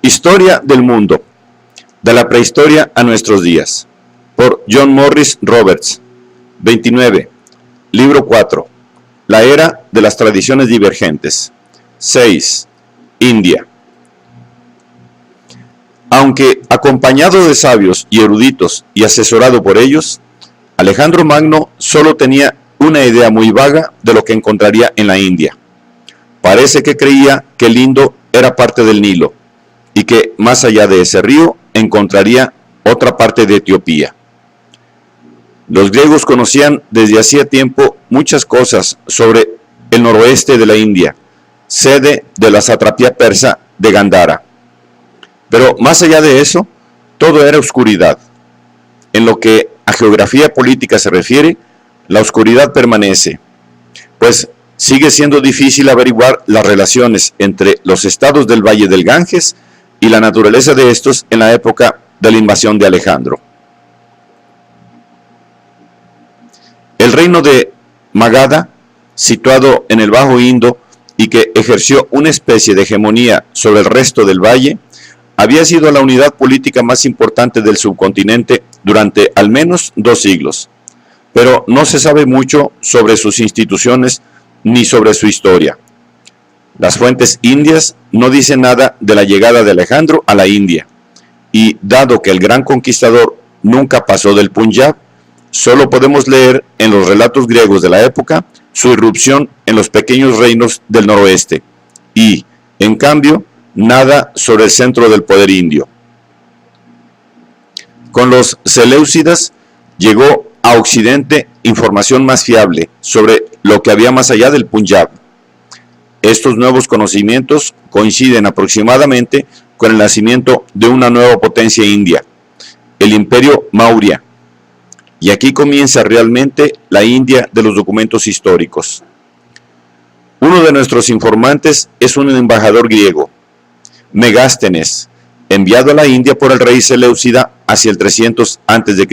Historia del mundo, de la prehistoria a nuestros días, por John Morris Roberts. 29. Libro 4. La era de las tradiciones divergentes. 6. India. Aunque acompañado de sabios y eruditos y asesorado por ellos, Alejandro Magno solo tenía una idea muy vaga de lo que encontraría en la India. Parece que creía que el Indo era parte del Nilo y que más allá de ese río encontraría otra parte de Etiopía. Los griegos conocían desde hacía tiempo muchas cosas sobre el noroeste de la India, sede de la satrapía persa de Gandhara. Pero más allá de eso, todo era oscuridad. En lo que a geografía política se refiere, la oscuridad permanece, pues sigue siendo difícil averiguar las relaciones entre los estados del Valle del Ganges y la naturaleza de estos en la época de la invasión de Alejandro. El reino de Magadha, situado en el Bajo Indo y que ejerció una especie de hegemonía sobre el resto del valle, había sido la unidad política más importante del subcontinente durante al menos 2 siglos, pero no se sabe mucho sobre sus instituciones ni sobre su historia. Las fuentes indias no dicen nada de la llegada de Alejandro a la India, y dado que el gran conquistador nunca pasó del Punjab, solo podemos leer en los relatos griegos de la época su irrupción en los pequeños reinos del noroeste, y, en cambio, nada sobre el centro del poder indio. Con los seleucidas llegó a Occidente información más fiable sobre lo que había más allá del Punjab. Estos nuevos conocimientos coinciden aproximadamente con el nacimiento de una nueva potencia india, el Imperio Maurya, y aquí comienza realmente la India de los documentos históricos. Uno de nuestros informantes es un embajador griego, Megástenes, enviado a la India por el rey seleucida hacia el 300 a.C.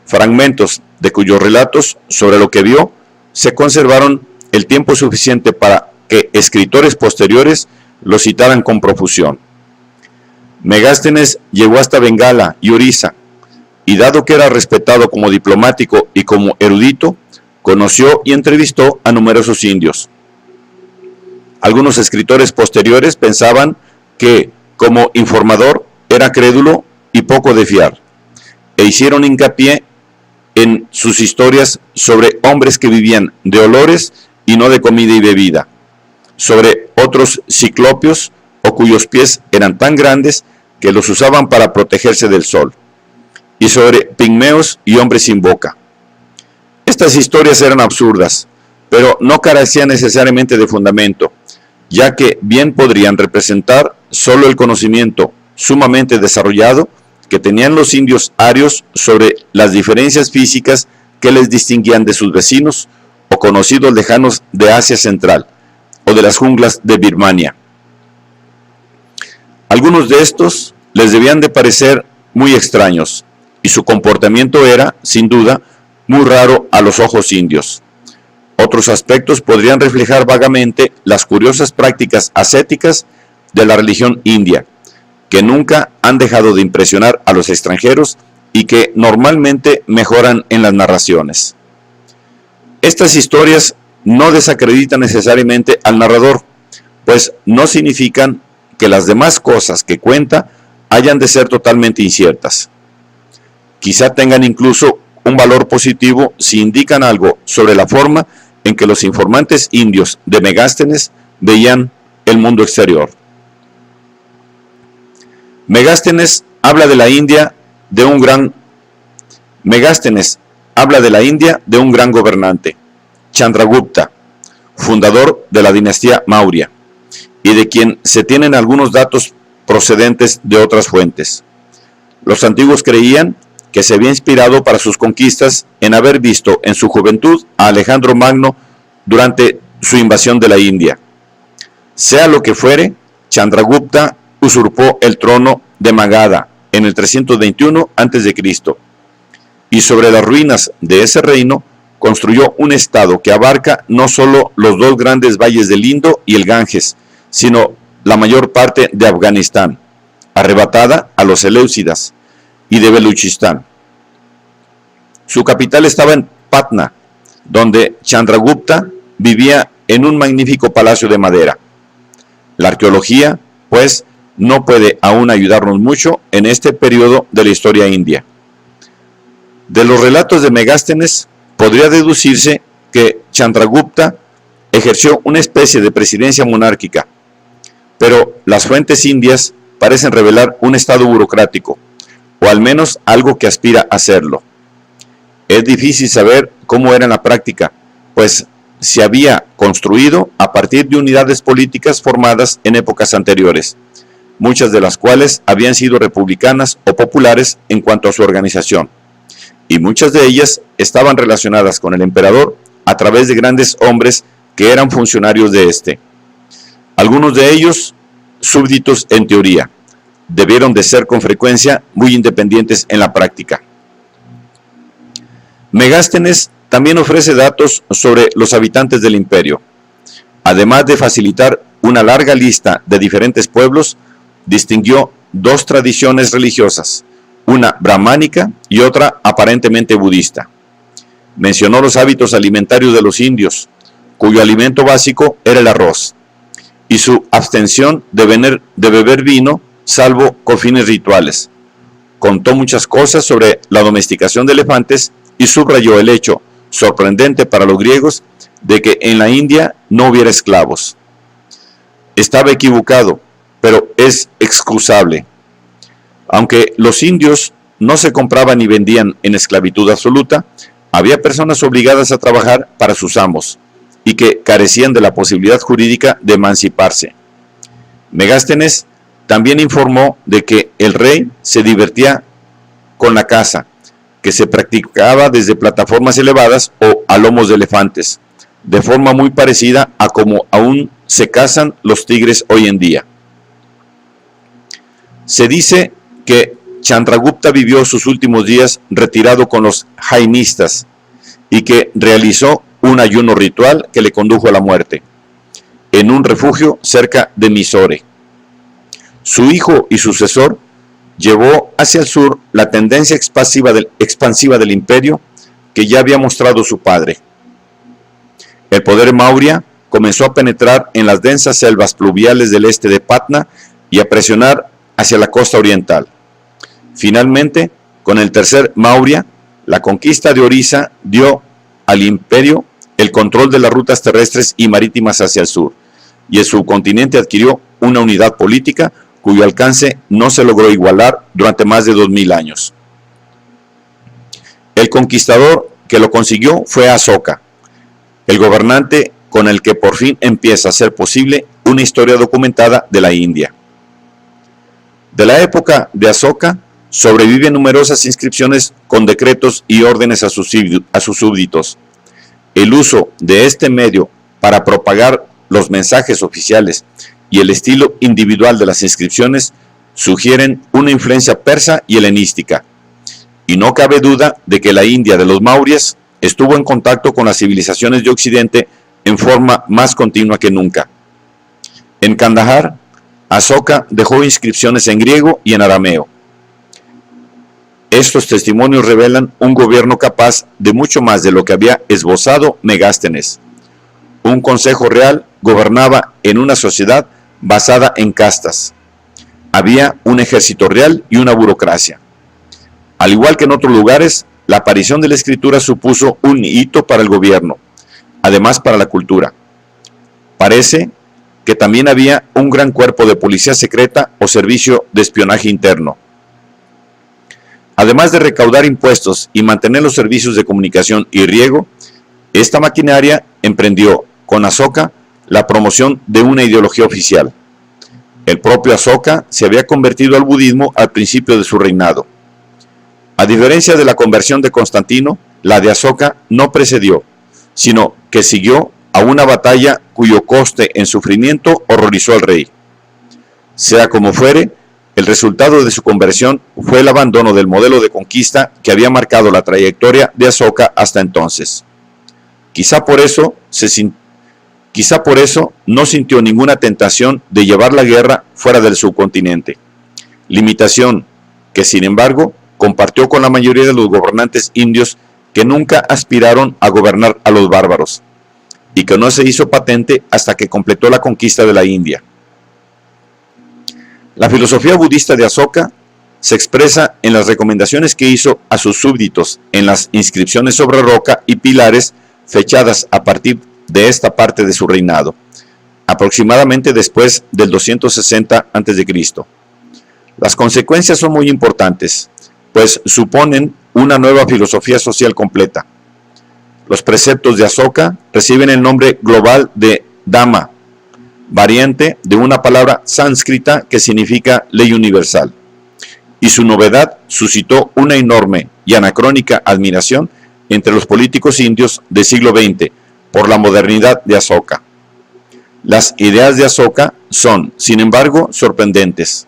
Fragmentos de cuyos relatos sobre lo que vio se conservaron el tiempo suficiente para que escritores posteriores lo citaran con profusión. Megástenes llegó hasta Bengala y Orissa, y dado que era respetado como diplomático y como erudito, conoció y entrevistó a numerosos indios. Algunos escritores posteriores pensaban que, como informador, era crédulo y poco de fiar, e hicieron hincapié en sus historias sobre hombres que vivían de olores y no de comida y bebida, sobre otros ciclopios o cuyos pies eran tan grandes que los usaban para protegerse del sol, y sobre pigmeos y hombres sin boca. Estas historias eran absurdas, pero no carecían necesariamente de fundamento, ya que bien podrían representar solo el conocimiento sumamente desarrollado que tenían los indios arios sobre las diferencias físicas que les distinguían de sus vecinos o conocidos lejanos de Asia Central o de las junglas de Birmania. Algunos de estos les debían de parecer muy extraños, y su comportamiento era, sin duda, muy raro a los ojos indios. Otros aspectos podrían reflejar vagamente las curiosas prácticas ascéticas de la religión india, que nunca han dejado de impresionar a los extranjeros y que normalmente mejoran en las narraciones. Estas historias no desacreditan necesariamente al narrador, pues no significan que las demás cosas que cuenta hayan de ser totalmente inciertas. Quizá tengan incluso un valor positivo si indican algo sobre la forma en que los informantes indios de Megástenes veían el mundo exterior. Megástenes habla de la India de un gran gobernante, Chandragupta, fundador de la dinastía Maurya, y de quien se tienen algunos datos procedentes de otras fuentes. Los antiguos creían que se había inspirado para sus conquistas en haber visto en su juventud a Alejandro Magno durante su invasión de la India. Sea lo que fuere, Chandragupta usurpó el trono de Magadha en el 321 a.C. y sobre las ruinas de ese reino construyó un estado que abarca no solo los 2 grandes valles del Indo y el Ganges, sino la mayor parte de Afganistán, arrebatada a los Seleucidas y de Beluchistán. Su capital estaba en Patna, donde Chandragupta vivía en un magnífico palacio de madera. La arqueología, pues, no puede aún ayudarnos mucho en este periodo de la historia india. De los relatos de Megástenes podría deducirse que Chandragupta ejerció una especie de presidencia monárquica, pero las fuentes indias parecen revelar un estado burocrático, o al menos algo que aspira a serlo. Es difícil saber cómo era en la práctica, pues se había construido a partir de unidades políticas formadas en épocas anteriores, muchas de las cuales habían sido republicanas o populares en cuanto a su organización, y muchas de ellas estaban relacionadas con el emperador a través de grandes hombres que eran funcionarios de este. Algunos de ellos, súbditos en teoría, debieron de ser con frecuencia muy independientes en la práctica. Megástenes también ofrece datos sobre los habitantes del imperio. Además de facilitar una larga lista de diferentes pueblos, distinguió dos tradiciones religiosas, una brahmánica y otra aparentemente budista. Mencionó los hábitos alimentarios de los indios, cuyo alimento básico era el arroz, y su abstención de beber vino, salvo con fines rituales. Contó muchas cosas sobre la domesticación de elefantes y subrayó el hecho, sorprendente para los griegos, de que en la India no hubiera esclavos. Estaba equivocado, pero es excusable. Aunque los indios no se compraban ni vendían en esclavitud absoluta, había personas obligadas a trabajar para sus amos y que carecían de la posibilidad jurídica de emanciparse. Megástenes también informó de que el rey se divertía con la caza, que se practicaba desde plataformas elevadas o a lomos de elefantes, de forma muy parecida a como aún se cazan los tigres hoy en día. Se dice que Chandragupta vivió sus últimos días retirado con los jainistas y que realizó un ayuno ritual que le condujo a la muerte, en un refugio cerca de Mysore. Su hijo y sucesor llevó hacia el sur la tendencia expansiva del imperio que ya había mostrado su padre. El poder Maurya comenzó a penetrar en las densas selvas pluviales del este de Patna y a presionar hacia la costa oriental. Finalmente, con el tercer Maurya, la conquista de Orissa dio al imperio el control de las rutas terrestres y marítimas hacia el sur, y el subcontinente adquirió una unidad política cuyo alcance no se logró igualar durante más de 2000 años. El conquistador que lo consiguió fue Asoka, el gobernante con el que por fin empieza a ser posible una historia documentada de la India. De la época de Asoka sobreviven numerosas inscripciones con decretos y órdenes a sus súbditos. El uso de este medio para propagar los mensajes oficiales y el estilo individual de las inscripciones sugieren una influencia persa y helenística, y no cabe duda de que la India de los Mauryas estuvo en contacto con las civilizaciones de Occidente en forma más continua que nunca. En Kandahar, Asoka dejó inscripciones en griego y en arameo. Estos testimonios revelan un gobierno capaz de mucho más de lo que había esbozado Megástenes. Un consejo real gobernaba en una sociedad basada en castas. Había un ejército real y una burocracia. Al igual que en otros lugares, la aparición de la escritura supuso un hito para el gobierno, además para la cultura. Parece que también había un gran cuerpo de policía secreta o servicio de espionaje interno. Además de recaudar impuestos y mantener los servicios de comunicación y riego, esta maquinaria emprendió con Asoka la promoción de una ideología oficial. El propio Asoka se había convertido al budismo al principio de su reinado. A diferencia de la conversión de Constantino, la de Asoka no precedió, sino que siguió a una batalla cuyo coste en sufrimiento horrorizó al rey. Sea como fuere, el resultado de su conversión fue el abandono del modelo de conquista que había marcado la trayectoria de Asoka hasta entonces. Quizá por eso no sintió ninguna tentación de llevar la guerra fuera del subcontinente. limitación que sin embargo compartió con la mayoría de los gobernantes indios que nunca aspiraron a gobernar a los bárbaros, y que no se hizo patente hasta que completó la conquista de la India. La filosofía budista de Asoka se expresa en las recomendaciones que hizo a sus súbditos en las inscripciones sobre roca y pilares fechadas a partir de esta parte de su reinado, aproximadamente después del 260 a.C. Las consecuencias son muy importantes, pues suponen una nueva filosofía social completa. Los preceptos de Asoka reciben el nombre global de Dhamma, variante de una palabra sánscrita que significa ley universal, y su novedad suscitó una enorme y anacrónica admiración entre los políticos indios del siglo XX por la modernidad de Asoka. Las ideas de Asoka son, sin embargo, sorprendentes.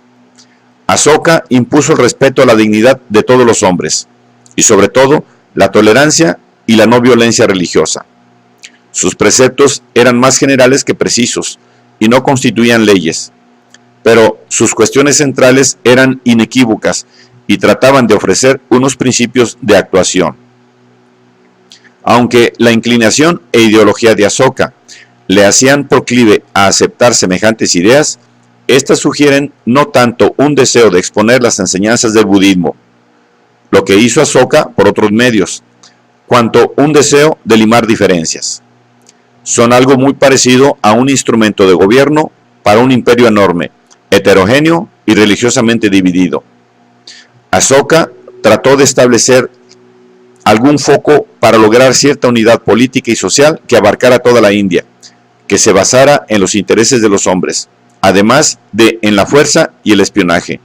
Asoka impuso el respeto a la dignidad de todos los hombres, y sobre todo, la tolerancia y la no violencia religiosa. Sus preceptos eran más generales que precisos, y no constituían leyes, pero sus cuestiones centrales eran inequívocas y trataban de ofrecer unos principios de actuación. Aunque la inclinación e ideología de Asoka le hacían proclive a aceptar semejantes ideas, estas sugieren no tanto un deseo de exponer las enseñanzas del budismo, lo que hizo Asoka por otros medios, cuanto un deseo de limar diferencias. Son algo muy parecido a un instrumento de gobierno para un imperio enorme, heterogéneo y religiosamente dividido. Asoka trató de establecer algún foco para lograr cierta unidad política y social que abarcara toda la India, que se basara en los intereses de los hombres, además de en la fuerza y el espionaje.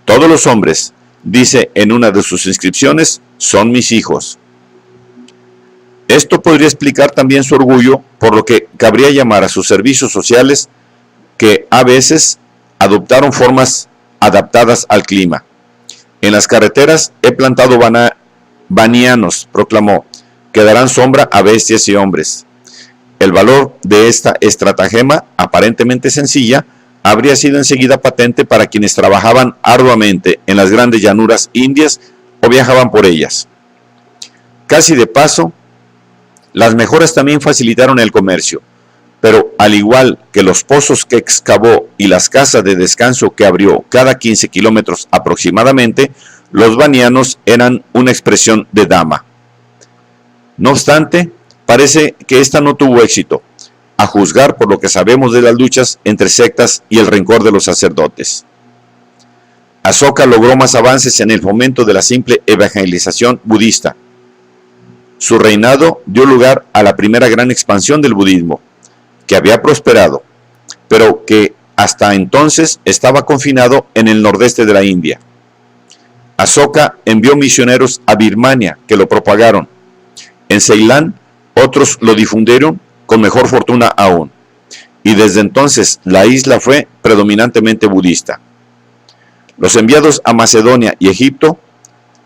Todos los hombres, dice en una de sus inscripciones, son mis hijos. Esto podría explicar también su orgullo, por lo que cabría llamar a sus servicios sociales, que a veces adoptaron formas adaptadas al clima. En las carreteras he plantado banianos, proclamó, que darán sombra a bestias y hombres. El valor de esta estratagema, aparentemente sencilla, habría sido enseguida patente para quienes trabajaban arduamente en las grandes llanuras indias o viajaban por ellas. Casi de paso, las mejoras también facilitaron el comercio, pero al igual que los pozos que excavó y las casas de descanso que abrió cada 15 kilómetros aproximadamente, los banianos eran una expresión de Dhamma. No obstante, parece que esta no tuvo éxito, a juzgar por lo que sabemos de las luchas entre sectas y el rencor de los sacerdotes. Asoka logró más avances en el fomento de la simple evangelización budista. Su reinado dio lugar a la primera gran expansión del budismo, que había prosperado, pero que hasta entonces estaba confinado en el nordeste de la India. Asoka envió misioneros a Birmania que lo propagaron. En Ceilán, otros lo difundieron con mejor fortuna aún, y desde entonces la isla fue predominantemente budista. Los enviados a Macedonia y Egipto,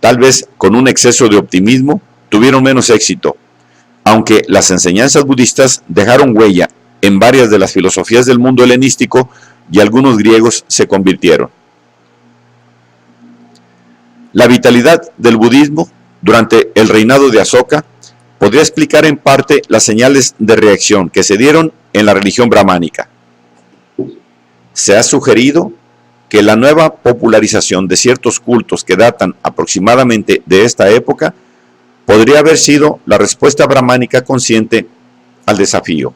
tal vez con un exceso de optimismo, tuvieron menos éxito, aunque las enseñanzas budistas dejaron huella en varias de las filosofías del mundo helenístico y algunos griegos se convirtieron. La vitalidad del budismo durante el reinado de Asoka podría explicar en parte las señales de reacción que se dieron en la religión brahmánica. Se ha sugerido que la nueva popularización de ciertos cultos que datan aproximadamente de esta época podría haber sido la respuesta brahmánica consciente al desafío.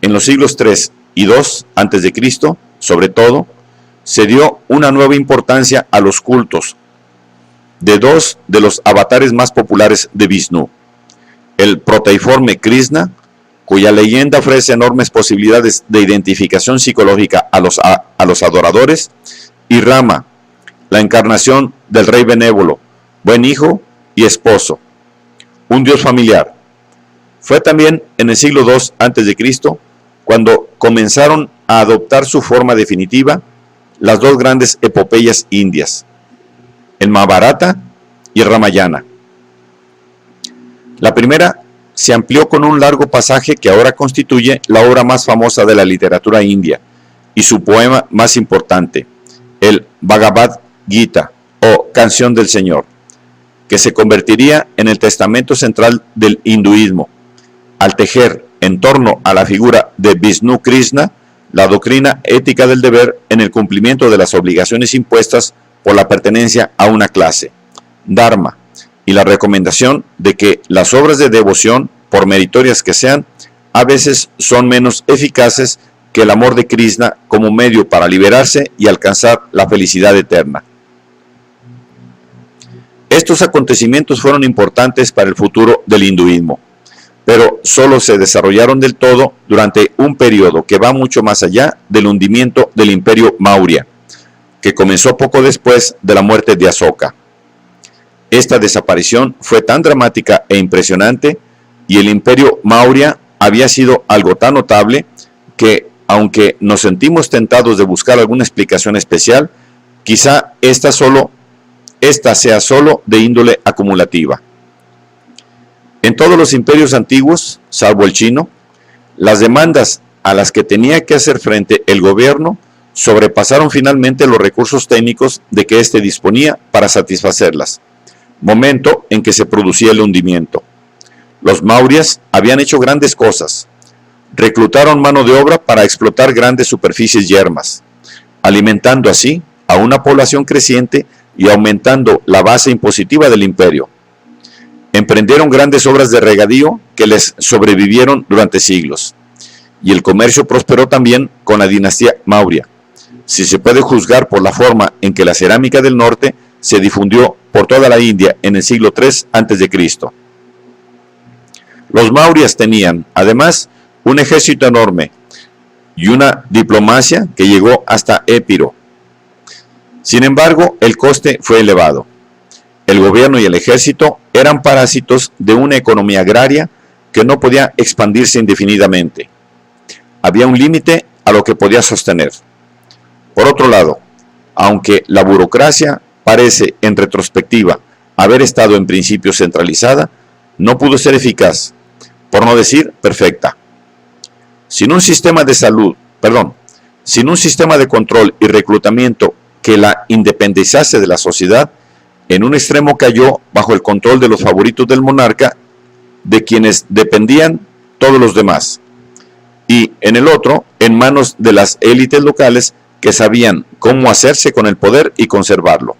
En los siglos III y II a.C., sobre todo, se dio una nueva importancia a los cultos de dos de los avatares más populares de Vishnu: el proteiforme Krishna, cuya leyenda ofrece enormes posibilidades de identificación psicológica a los adoradores, y Rama, la encarnación del rey benévolo, buen hijo y esposo, un dios familiar. Fue también en el siglo II a.C. cuando comenzaron a adoptar su forma definitiva las dos grandes epopeyas indias, el Mahabharata y el Ramayana. La primera se amplió con un largo pasaje que ahora constituye la obra más famosa de la literatura india y su poema más importante, el Bhagavad Gita o Canción del Señor, que se convertiría en el testamento central del hinduismo, al tejer en torno a la figura de Vishnu Krishna la doctrina ética del deber en el cumplimiento de las obligaciones impuestas por la pertenencia a una clase, Dharma, y la recomendación de que las obras de devoción, por meritorias que sean, a veces son menos eficaces que el amor de Krishna como medio para liberarse y alcanzar la felicidad eterna. Estos acontecimientos fueron importantes para el futuro del hinduismo, pero solo se desarrollaron del todo durante un periodo que va mucho más allá del hundimiento del imperio Maurya, que comenzó poco después de la muerte de Asoka. Esta desaparición fue tan dramática e impresionante, y el imperio Maurya había sido algo tan notable que, aunque nos sentimos tentados de buscar alguna explicación especial, quizá esta sea solo de índole acumulativa. En todos los imperios antiguos, salvo el chino, las demandas a las que tenía que hacer frente el gobierno sobrepasaron finalmente los recursos técnicos de que éste disponía para satisfacerlas, momento en que se producía el hundimiento. Los Mauryas habían hecho grandes cosas. Reclutaron mano de obra para explotar grandes superficies yermas, alimentando así a una población creciente y aumentando la base impositiva del imperio. Emprendieron grandes obras de regadío que les sobrevivieron durante siglos, y el comercio prosperó también con la dinastía Maurya, si se puede juzgar por la forma en que la cerámica del norte se difundió por toda la India en el siglo III a.C. Los Mauryas tenían, además, un ejército enorme y una diplomacia que llegó hasta Épiro. Sin embargo, el coste fue elevado. El gobierno y el ejército eran parásitos de una economía agraria que no podía expandirse indefinidamente. Había un límite a lo que podía sostener. Por otro lado, aunque la burocracia parece en retrospectiva haber estado en principio centralizada, no pudo ser eficaz, por no decir perfecta. Sin un sistema de control y reclutamiento que la independizase de la sociedad, en un extremo cayó bajo el control de los favoritos del monarca, de quienes dependían todos los demás, y en el otro, en manos de las élites locales que sabían cómo hacerse con el poder y conservarlo.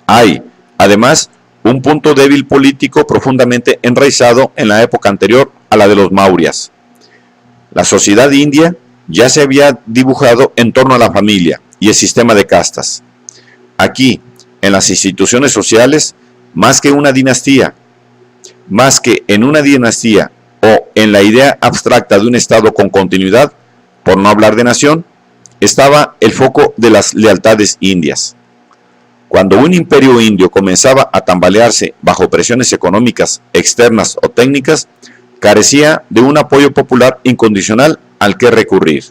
Hay, además, un punto débil político profundamente enraizado en la época anterior a la de los Mauryas. La sociedad india ya se había dibujado en torno a la familia y el sistema de castas. Aquí, en las instituciones sociales, más que en una dinastía o en la idea abstracta de un Estado con continuidad, por no hablar de nación, estaba el foco de las lealtades indias. Cuando un imperio indio comenzaba a tambalearse bajo presiones económicas, externas o técnicas, carecía de un apoyo popular incondicional al que recurrir.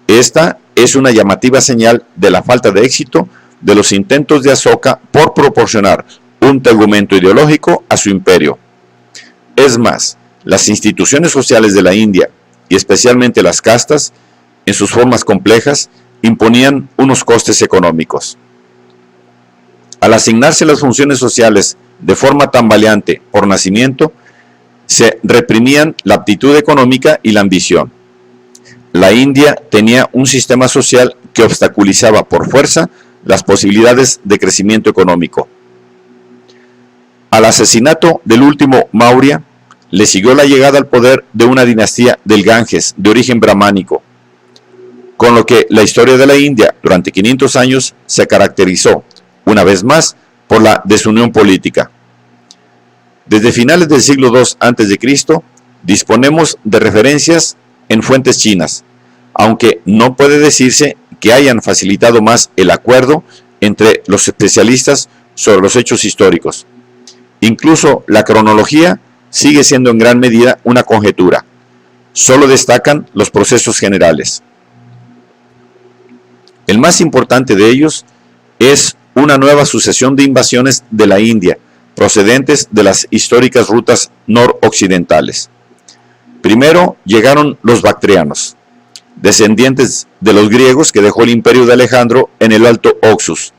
Esta es una llamativa señal de la falta de éxito de los intentos de Asoka por proporcionar un tegumento ideológico a su imperio. Es más, las instituciones sociales de la India, y especialmente las castas, en sus formas complejas, imponían unos costes económicos. Al asignarse las funciones sociales de forma tambaleante por nacimiento, se reprimían la aptitud económica y la ambición. La India tenía un sistema social que obstaculizaba por fuerza las posibilidades de crecimiento económico. Al asesinato del último Maurya le siguió la llegada al poder de una dinastía del Ganges de origen brahmánico, con lo que la historia de la India durante 500 años se caracterizó, una vez más, por la desunión política. Desde finales del siglo II a.C., disponemos de referencias en fuentes chinas, aunque no puede decirse que hayan facilitado más el acuerdo entre los especialistas sobre los hechos históricos. Incluso la cronología sigue siendo en gran medida una conjetura. Solo destacan los procesos generales. El más importante de ellos es una nueva sucesión de invasiones de la India, procedentes de las históricas rutas noroccidentales. Primero llegaron los bactrianos, descendientes de los griegos que dejó el imperio de Alejandro en el Alto Oxus,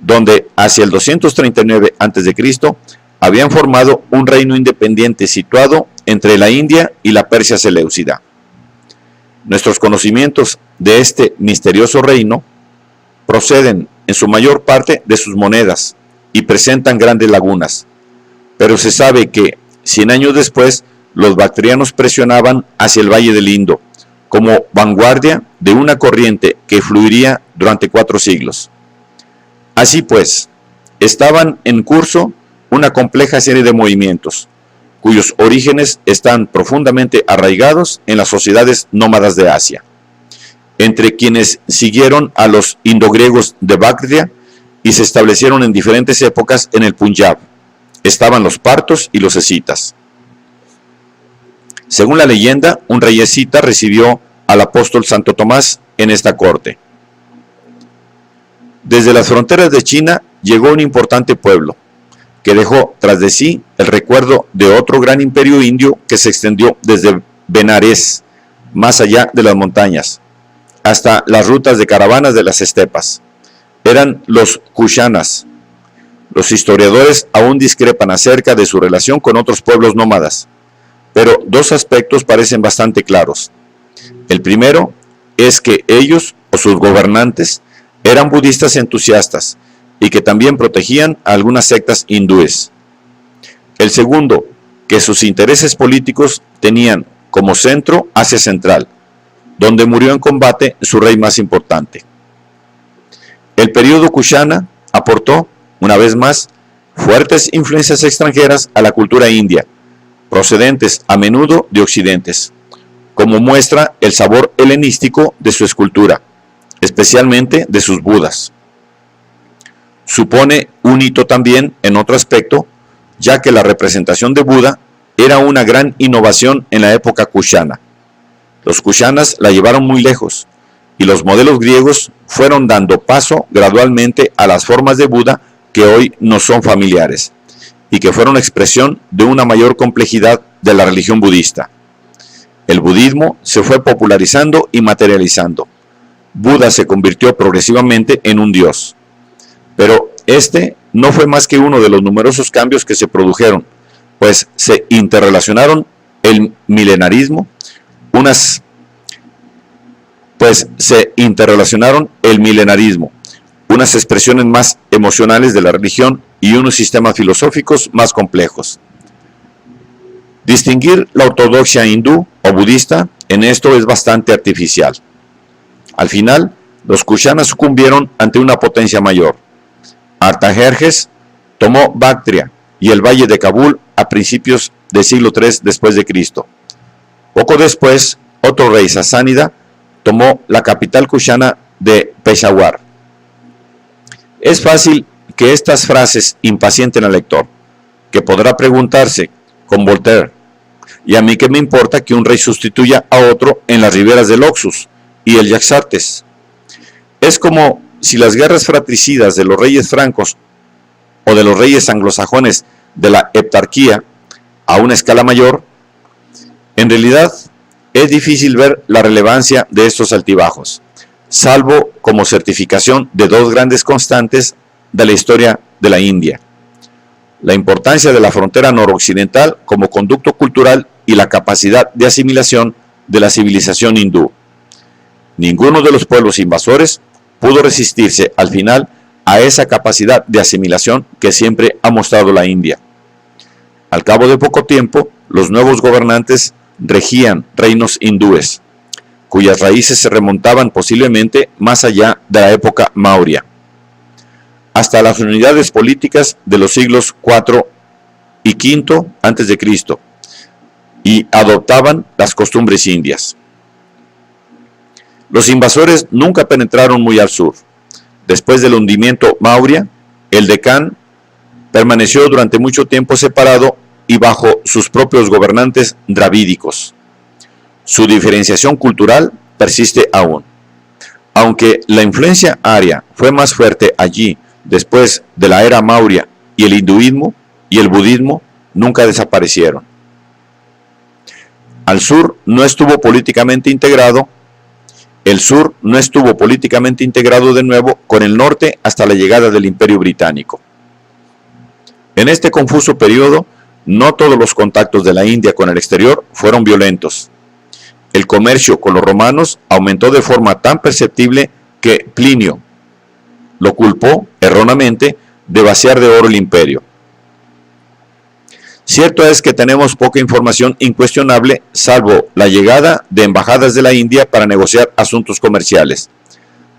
donde hacia el 239 a.C. habían formado un reino independiente situado entre la India y la Persia Seleucida. Nuestros conocimientos de este misterioso reino proceden en su mayor parte de sus monedas y presentan grandes lagunas, pero se sabe que 100 años después los bactrianos presionaban hacia el Valle del Indo como vanguardia de una corriente que fluiría durante 4 siglos. Así pues, estaban en curso una compleja serie de movimientos, cuyos orígenes están profundamente arraigados en las sociedades nómadas de Asia. Entre quienes siguieron a los indogriegos de Bactria y se establecieron en diferentes épocas en el Punjab, estaban los partos y los escitas. Según la leyenda, un rey escita recibió al apóstol Santo Tomás en esta corte. Desde las fronteras de China llegó un importante pueblo, que dejó tras de sí el recuerdo de otro gran imperio indio que se extendió desde Benares, más allá de las montañas, hasta las rutas de caravanas de las estepas. Eran los Kushanas. Los historiadores aún discrepan acerca de su relación con otros pueblos nómadas, pero 2 aspectos parecen bastante claros. El primero es que ellos, o sus gobernantes, eran budistas entusiastas y que también protegían a algunas sectas hindúes. El segundo, que sus intereses políticos tenían como centro Asia Central, donde murió en combate su rey más importante. El período Kushana aportó, una vez más, fuertes influencias extranjeras a la cultura india, procedentes a menudo de occidentes, como muestra el sabor helenístico de su escultura, especialmente de sus budas. Supone un hito también en otro aspecto, ya que la representación de Buda era una gran innovación en la época Kushana. Los Kushanas la llevaron muy lejos, y los modelos griegos fueron dando paso gradualmente a las formas de Buda que hoy nos son familiares, y que fueron expresión de una mayor complejidad de la religión budista. El budismo se fue popularizando y materializando. Buda se convirtió progresivamente en un dios. Pero este no fue más que uno de los numerosos cambios que se produjeron, pues se interrelacionaron el milenarismo, unas expresiones más emocionales de la religión y unos sistemas filosóficos más complejos. Distinguir la ortodoxia hindú o budista en esto es bastante artificial. Al final, los Kushanas sucumbieron ante una potencia mayor. Artajerjes tomó Bactria y el valle de Kabul a principios del siglo III después de Cristo. Poco después, otro rey sasánida tomó la capital kushana de Peshawar. Es fácil que estas frases impacienten al lector, que podrá preguntarse, con Voltaire, ¿y a mí qué me importa que un rey sustituya a otro en las riberas del Oxus y el Yaxartes? Es como si las guerras fratricidas de los reyes francos o de los reyes anglosajones de la Heptarquía a una escala mayor. En realidad, es difícil ver la relevancia de estos altibajos, salvo como certificación de 2 grandes constantes de la historia de la India: la importancia de la frontera noroccidental como conducto cultural y la capacidad de asimilación de la civilización hindú. Ninguno de los pueblos invasores pudo resistirse al final a esa capacidad de asimilación que siempre ha mostrado la India. Al cabo de poco tiempo, los nuevos gobernantes regían reinos hindúes, cuyas raíces se remontaban posiblemente más allá de la época Maurya, hasta las unidades políticas de los siglos IV y V a.C., y adoptaban las costumbres indias. Los invasores nunca penetraron muy al sur. Después del hundimiento Maurya, el Deccan permaneció durante mucho tiempo separado y bajo sus propios gobernantes dravídicos. Su diferenciación cultural persiste aún. Aunque la influencia aria fue más fuerte allí después de la era Maurya, y el hinduismo y el budismo nunca desaparecieron. Al sur no estuvo políticamente integrado el sur no estuvo políticamente integrado de nuevo con el norte hasta la llegada del Imperio Británico. En este confuso periodo, no todos los contactos de la India con el exterior fueron violentos. El comercio con los romanos aumentó de forma tan perceptible que Plinio lo culpó erróneamente de vaciar de oro el imperio. Cierto es que tenemos poca información incuestionable, salvo la llegada de embajadas de la India para negociar asuntos comerciales.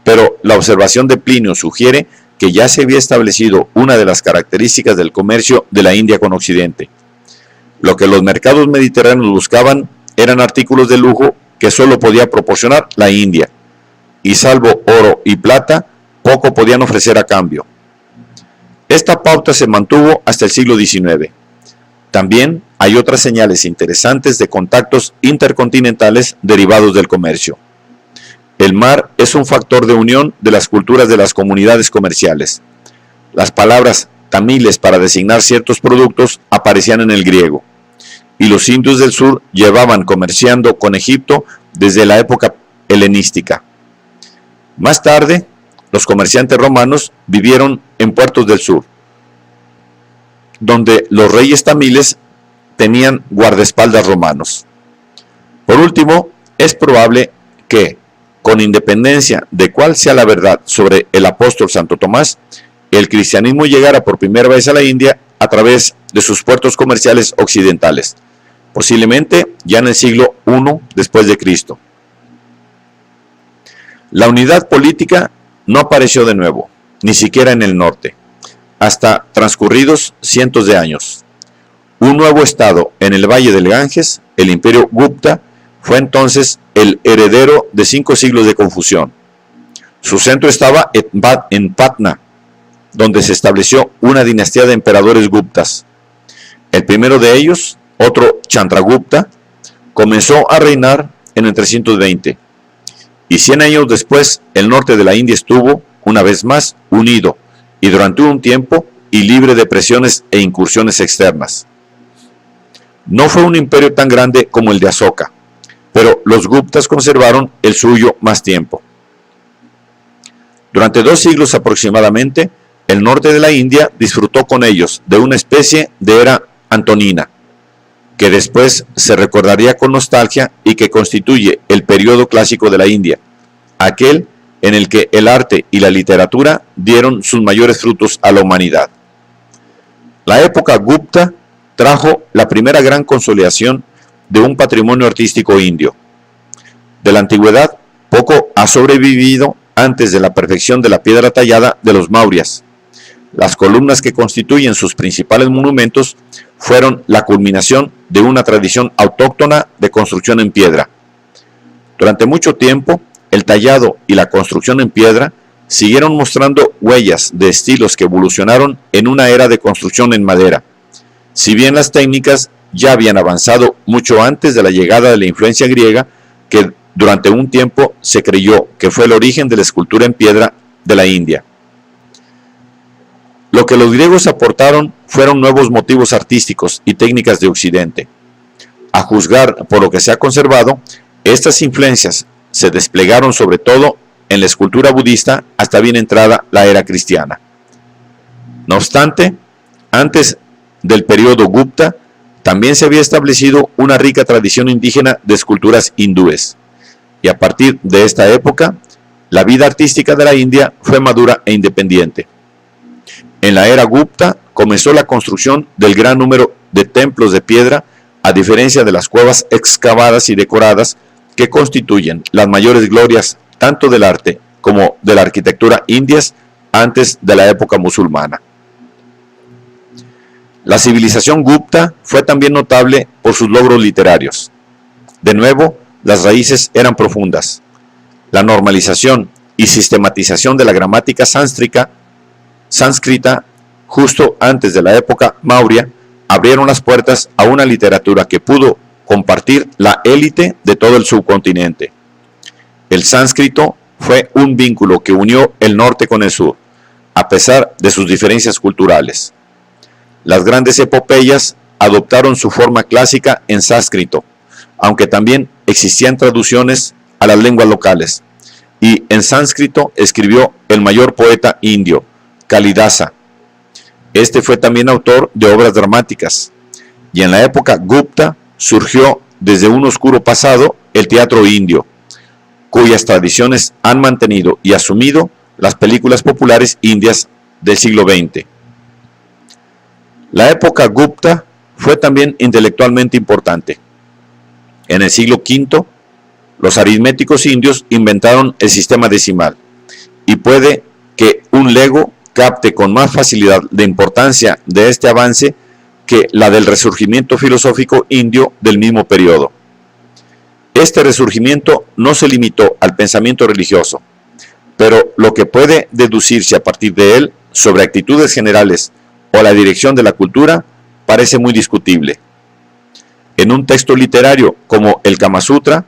Pero la observación de Plinio sugiere que ya se había establecido una de las características del comercio de la India con Occidente. Lo que los mercados mediterráneos buscaban eran artículos de lujo que solo podía proporcionar la India, y salvo oro y plata, poco podían ofrecer a cambio. Esta pauta se mantuvo hasta el siglo XIX. También hay otras señales interesantes de contactos intercontinentales derivados del comercio. El mar es un factor de unión de las culturas de las comunidades comerciales. Las palabras tamiles para designar ciertos productos aparecían en el griego, y los indios del sur llevaban comerciando con Egipto desde la época helenística. Más tarde, los comerciantes romanos vivieron en puertos del sur, donde los reyes tamiles tenían guardaespaldas romanos. Por último, es probable que, con independencia de cuál sea la verdad sobre el apóstol Santo Tomás, el cristianismo llegara por primera vez a la India a través de sus puertos comerciales occidentales, posiblemente ya en el siglo I después de Cristo. La unidad política no apareció de nuevo, ni siquiera en el norte, hasta transcurridos cientos de años. Un nuevo estado en el valle del Ganges, el Imperio Gupta, fue entonces el heredero de 5 siglos de confusión. Su centro estaba en Patna, donde se estableció una dinastía de emperadores Guptas. El primero de ellos, otro Chandragupta, comenzó a reinar en el 320, y 100 años después el norte de la India estuvo, una vez más, unido, y durante un tiempo, y libre de presiones e incursiones externas. No fue un imperio tan grande como el de Asoka, pero los Guptas conservaron el suyo más tiempo. Durante 2 siglos aproximadamente, el norte de la India disfrutó con ellos de una especie de era antonina, que después se recordaría con nostalgia y que constituye el periodo clásico de la India, aquel en el que el arte y la literatura dieron sus mayores frutos a la humanidad. La época Gupta trajo la primera gran consolidación de un patrimonio artístico indio. De la antigüedad, poco ha sobrevivido antes de la perfección de la piedra tallada de los Mauryas. Las columnas que constituyen sus principales monumentos fueron la culminación de una tradición autóctona de construcción en piedra. Durante mucho tiempo, el tallado y la construcción en piedra siguieron mostrando huellas de estilos que evolucionaron en una era de construcción en madera. Si bien las técnicas ya habían avanzado mucho antes de la llegada de la influencia griega, que durante un tiempo se creyó que fue el origen de la escultura en piedra de la India. Lo que los griegos aportaron fueron nuevos motivos artísticos y técnicas de Occidente. A juzgar por lo que se ha conservado, estas influencias se desplegaron sobre todo en la escultura budista hasta bien entrada la era cristiana. No obstante, antes del periodo Gupta, también se había establecido una rica tradición indígena de esculturas hindúes, y a partir de esta época, la vida artística de la India fue madura e independiente. En la era Gupta comenzó la construcción del gran número de templos de piedra, a diferencia de las cuevas excavadas y decoradas que constituyen las mayores glorias tanto del arte como de la arquitectura indias antes de la época musulmana. La civilización Gupta fue también notable por sus logros literarios. De nuevo, las raíces eran profundas. La normalización y sistematización de la gramática sánscrita justo antes de la época Maurya abrieron las puertas a una literatura que pudo compartir la élite de todo el subcontinente. El sánscrito fue un vínculo que unió el norte con el sur, a pesar de sus diferencias culturales. Las grandes epopeyas adoptaron su forma clásica en sánscrito, aunque también existían traducciones a las lenguas locales, y en sánscrito escribió el mayor poeta indio, Kalidasa. Este fue también autor de obras dramáticas, y en la época Gupta surgió desde un oscuro pasado el teatro indio, cuyas tradiciones han mantenido y asumido las películas populares indias del siglo XX. La época Gupta fue también intelectualmente importante. En el siglo V, los aritméticos indios inventaron el sistema decimal, y puede que un lego capte con más facilidad la importancia de este avance que la del resurgimiento filosófico indio del mismo periodo. Este resurgimiento no se limitó al pensamiento religioso, pero lo que puede deducirse a partir de él sobre actitudes generales o la dirección de la cultura parece muy discutible. En un texto literario como el Kama Sutra,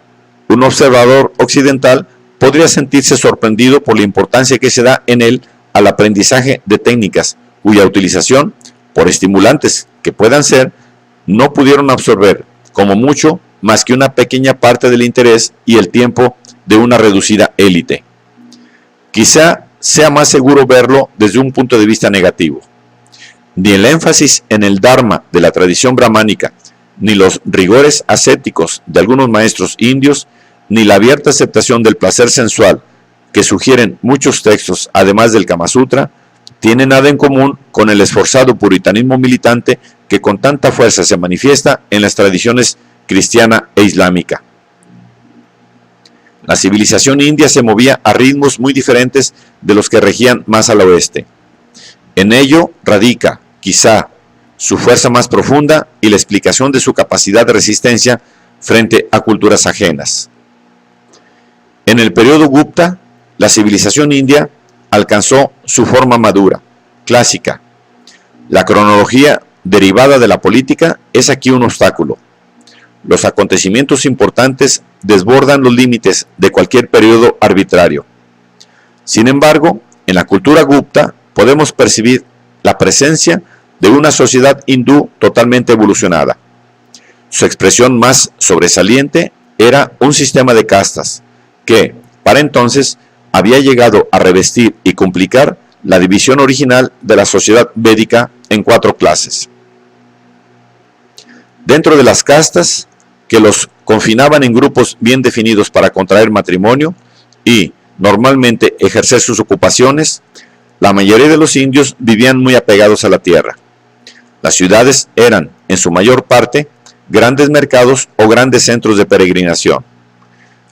un observador occidental podría sentirse sorprendido por la importancia que se da en él al aprendizaje de técnicas cuya utilización, por estimulantes que puedan ser, no pudieron absorber, como mucho, más que una pequeña parte del interés y el tiempo de una reducida élite. Quizá sea más seguro verlo desde un punto de vista negativo. Ni el énfasis en el Dharma de la tradición brahmánica, ni los rigores ascéticos de algunos maestros indios, ni la abierta aceptación del placer sensual que sugieren muchos textos, además del Kama Sutra, tienen nada en común con el esforzado puritanismo militante que con tanta fuerza se manifiesta en las tradiciones cristiana e islámica. La civilización india se movía a ritmos muy diferentes de los que regían más al oeste. En ello radica, quizá, su fuerza más profunda y la explicación de su capacidad de resistencia frente a culturas ajenas. En el periodo Gupta, la civilización india alcanzó su forma madura, clásica. La cronología derivada de la política es aquí un obstáculo. Los acontecimientos importantes desbordan los límites de cualquier periodo arbitrario. Sin embargo, en la cultura Gupta podemos percibir la presencia de una sociedad hindú totalmente evolucionada. Su expresión más sobresaliente era un sistema de castas que, para entonces, había llegado a revestir y complicar la división original de la sociedad védica en 4 clases. Dentro de las castas, que los confinaban en grupos bien definidos para contraer matrimonio y, normalmente, ejercer sus ocupaciones, la mayoría de los indios vivían muy apegados a la tierra. Las ciudades eran, en su mayor parte, grandes mercados o grandes centros de peregrinación.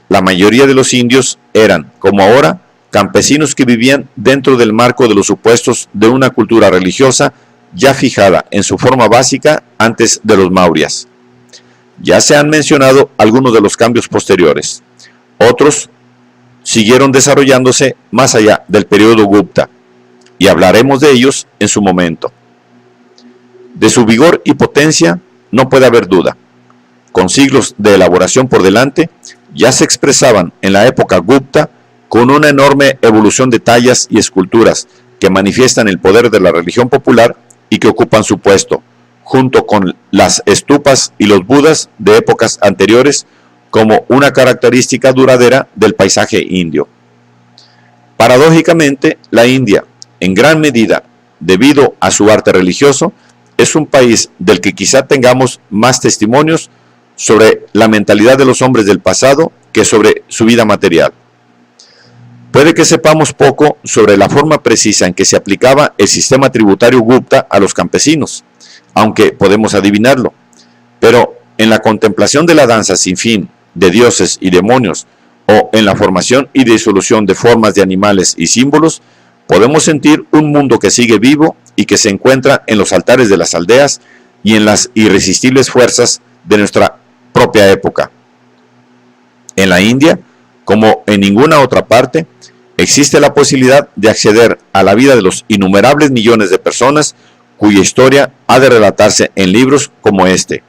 La mayoría de los indios eran, como ahora, campesinos que vivían dentro del marco de los supuestos de una cultura religiosa ya fijada en su forma básica antes de los Mauryas. Ya se han mencionado algunos de los cambios posteriores. Otros siguieron desarrollándose más allá del periodo Gupta, y hablaremos de ellos en su momento. De su vigor y potencia no puede haber duda. Con siglos de elaboración por delante, ya se expresaban en la época Gupta con una enorme evolución de tallas y esculturas que manifiestan el poder de la religión popular y que ocupan su puesto, junto con las estupas y los budas de épocas anteriores, como una característica duradera del paisaje indio. Paradójicamente, la India, en gran medida debido a su arte religioso, es un país del que quizá tengamos más testimonios sobre la mentalidad de los hombres del pasado que sobre su vida material. Puede que sepamos poco sobre la forma precisa en que se aplicaba el sistema tributario Gupta a los campesinos, aunque podemos adivinarlo, pero en la contemplación de la danza sin fin de dioses y demonios, o en la formación y disolución de formas de animales y símbolos, podemos sentir un mundo que sigue vivo y que se encuentra en los altares de las aldeas y en las irresistibles fuerzas de nuestra propia época. En la India, como en ninguna otra parte, existe la posibilidad de acceder a la vida de los innumerables millones de personas cuya historia ha de relatarse en libros como este,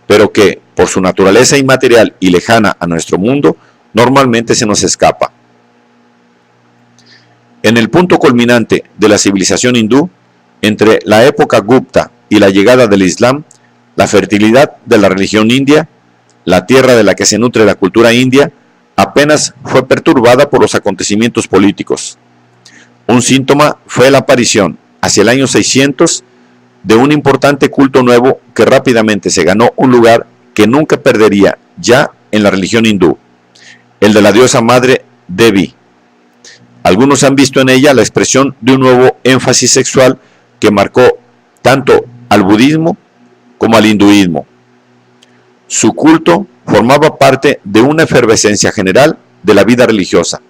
pero que, por su naturaleza inmaterial y lejana a nuestro mundo, normalmente se nos escapa. En el punto culminante de la civilización hindú, entre la época Gupta y la llegada del Islam, la fertilidad de la religión india, la tierra de la que se nutre la cultura india, apenas fue perturbada por los acontecimientos políticos. Un síntoma fue la aparición, hacia el año 600, de un importante culto nuevo que rápidamente se ganó un lugar que nunca perdería ya en la religión hindú, el de la diosa madre Devi. Algunos han visto en ella la expresión de un nuevo énfasis sexual que marcó tanto al budismo como al hinduismo. Su culto formaba parte de una efervescencia general de la vida religiosa,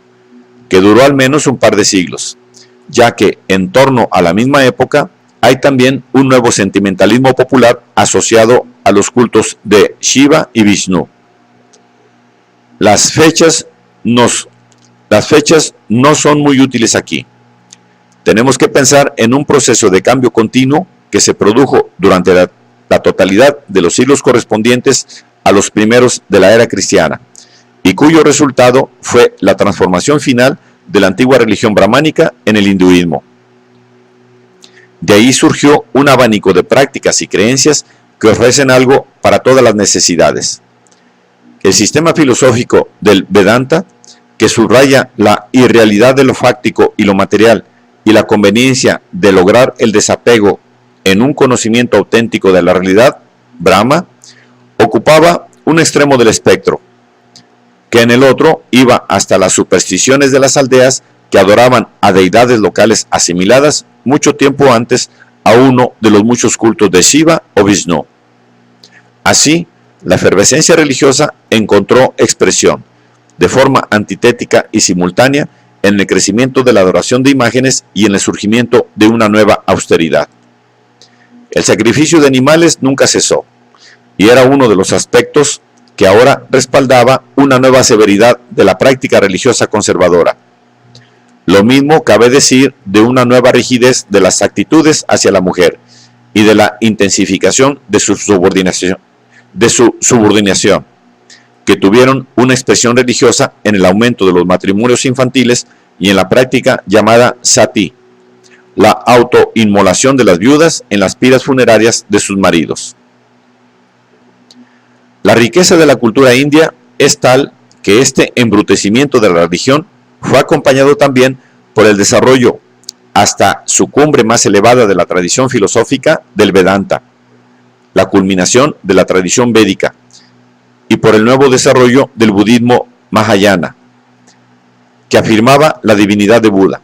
que duró al menos un par de siglos, ya que en torno a la misma época hay también un nuevo sentimentalismo popular asociado a los cultos de Shiva y Vishnu. Las fechas no son muy útiles aquí. Tenemos que pensar en un proceso de cambio continuo que se produjo durante la totalidad de los siglos correspondientes a los primeros de la era cristiana, y cuyo resultado fue la transformación final de la antigua religión brahmánica en el hinduismo. De ahí surgió un abanico de prácticas y creencias que ofrecen algo para todas las necesidades. El sistema filosófico del Vedanta, que subraya la irrealidad de lo fáctico y lo material y la conveniencia de lograr el desapego en un conocimiento auténtico de la realidad, Brahma, ocupaba un extremo del espectro, que en el otro iba hasta las supersticiones de las aldeas que adoraban a deidades locales asimiladas mucho tiempo antes a uno de los muchos cultos de Shiva o Vishnu. Así, la efervescencia religiosa encontró expresión, de forma antitética y simultánea, en el crecimiento de la adoración de imágenes y en el surgimiento de una nueva austeridad. El sacrificio de animales nunca cesó, y era uno de los aspectos que ahora respaldaba una nueva severidad de la práctica religiosa conservadora. Lo mismo cabe decir de una nueva rigidez de las actitudes hacia la mujer y de la intensificación de su subordinación, que tuvieron una expresión religiosa en el aumento de los matrimonios infantiles y en la práctica llamada sati, la autoinmolación de las viudas en las piras funerarias de sus maridos. La riqueza de la cultura india es tal que este embrutecimiento de la religión fue acompañado también por el desarrollo hasta su cumbre más elevada de la tradición filosófica del Vedanta, la culminación de la tradición védica, y por el nuevo desarrollo del budismo Mahayana, que afirmaba la divinidad de Buda.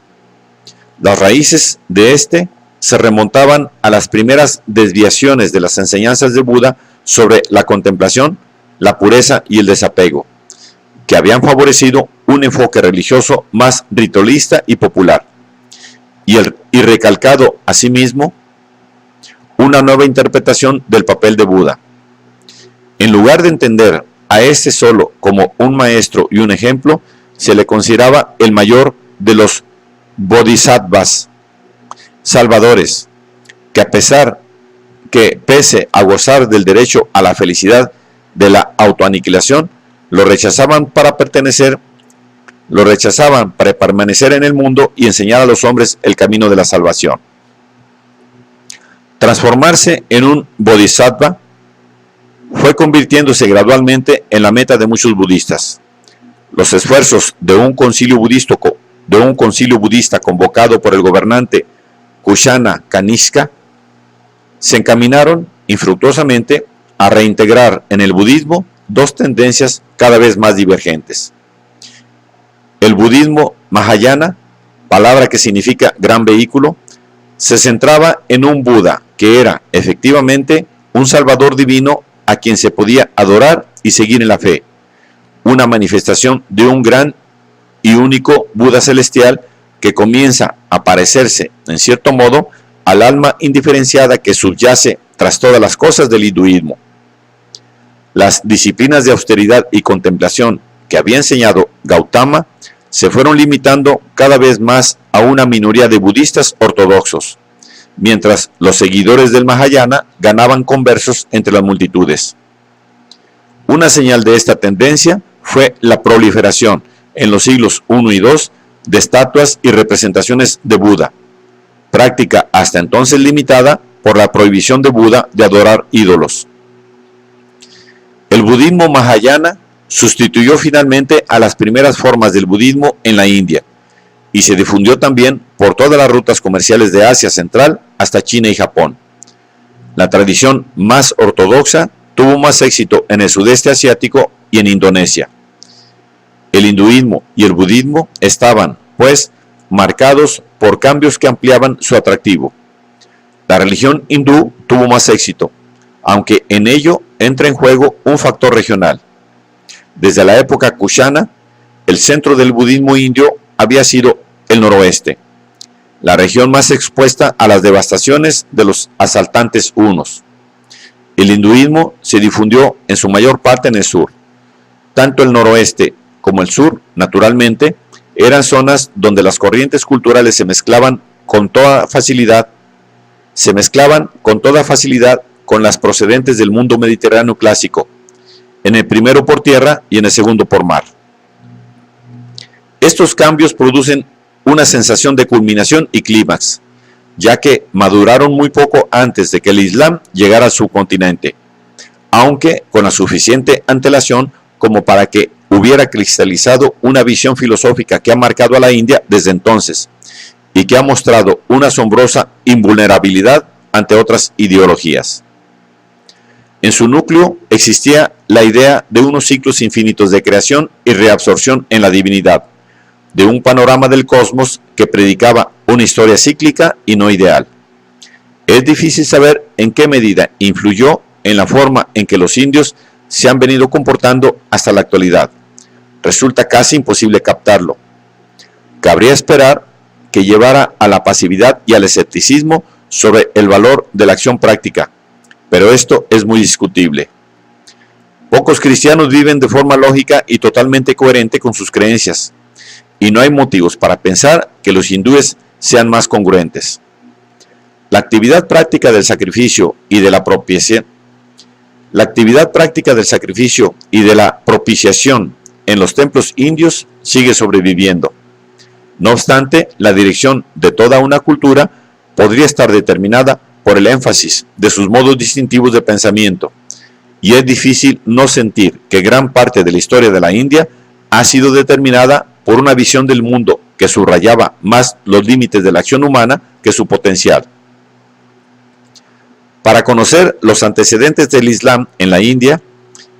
Las raíces de este se remontaban a las primeras desviaciones de las enseñanzas de Buda sobre la contemplación, la pureza y el desapego, que habían favorecido un enfoque religioso más ritualista y popular, y recalcado asimismo una nueva interpretación del papel de Buda. En lugar de entender a este solo como un maestro y un ejemplo, se le consideraba el mayor de los bodhisattvas, salvadores, que pese a gozar del derecho a la felicidad de la autoaniquilación, lo rechazaban para permanecer en el mundo y enseñar a los hombres el camino de la salvación. Transformarse en un bodhisattva fue convirtiéndose gradualmente en la meta de muchos budistas. Los esfuerzos de un concilio budista convocado por el gobernante Kushana Kanishka se encaminaron infructuosamente a reintegrar en el budismo dos tendencias cada vez más divergentes. El budismo Mahayana, palabra que significa gran vehículo, se centraba en un Buda que era efectivamente un salvador divino a quien se podía adorar y seguir en la fe, una manifestación de un gran y único Buda celestial que comienza a parecerse, en cierto modo, al alma indiferenciada que subyace tras todas las cosas del hinduismo. Las disciplinas de austeridad y contemplación que había enseñado Gautama se fueron limitando cada vez más a una minoría de budistas ortodoxos, mientras los seguidores del Mahayana ganaban conversos entre las multitudes. Una señal de esta tendencia fue la proliferación, en los siglos I y II, de estatuas y representaciones de Buda, práctica hasta entonces limitada por la prohibición de Buda de adorar ídolos. El budismo Mahayana sustituyó finalmente a las primeras formas del budismo en la India y se difundió también por todas las rutas comerciales de Asia Central hasta China y Japón. La tradición más ortodoxa tuvo más éxito en el sudeste asiático y en Indonesia. El hinduismo y el budismo estaban, pues, marcados por cambios que ampliaban su atractivo. La religión hindú tuvo más éxito, aunque en ello entra en juego un factor regional. Desde la época Kushana, el centro del budismo indio había sido el noroeste, la región más expuesta a las devastaciones de los asaltantes hunos. El hinduismo se difundió en su mayor parte en el sur. Tanto el noroeste como el sur, naturalmente, eran zonas donde las corrientes culturales se mezclaban con toda facilidad con las procedentes del mundo mediterráneo clásico, en el primero por tierra y en el segundo por mar. Estos cambios producen una sensación de culminación y clímax, ya que maduraron muy poco antes de que el Islam llegara al subcontinente, aunque con la suficiente antelación como para que hubiera cristalizado una visión filosófica que ha marcado a la India desde entonces y que ha mostrado una asombrosa invulnerabilidad ante otras ideologías. En su núcleo existía la idea de unos ciclos infinitos de creación y reabsorción en la divinidad, de un panorama del cosmos que predicaba una historia cíclica y no ideal. Es difícil saber en qué medida influyó en la forma en que los indios se han venido comportando hasta la actualidad. Resulta casi imposible captarlo. Cabría esperar que llevara a la pasividad y al escepticismo sobre el valor de la acción práctica, pero esto es muy discutible. Pocos cristianos viven de forma lógica y totalmente coherente con sus creencias, y no hay motivos para pensar que los hindúes sean más congruentes. La actividad práctica del sacrificio y de la propiciación en los templos indios sigue sobreviviendo. No obstante, la dirección de toda una cultura podría estar determinada por el énfasis de sus modos distintivos de pensamiento, y es difícil no sentir que gran parte de la historia de la India ha sido determinada por una visión del mundo que subrayaba más los límites de la acción humana que su potencial. Para conocer los antecedentes del Islam en la India,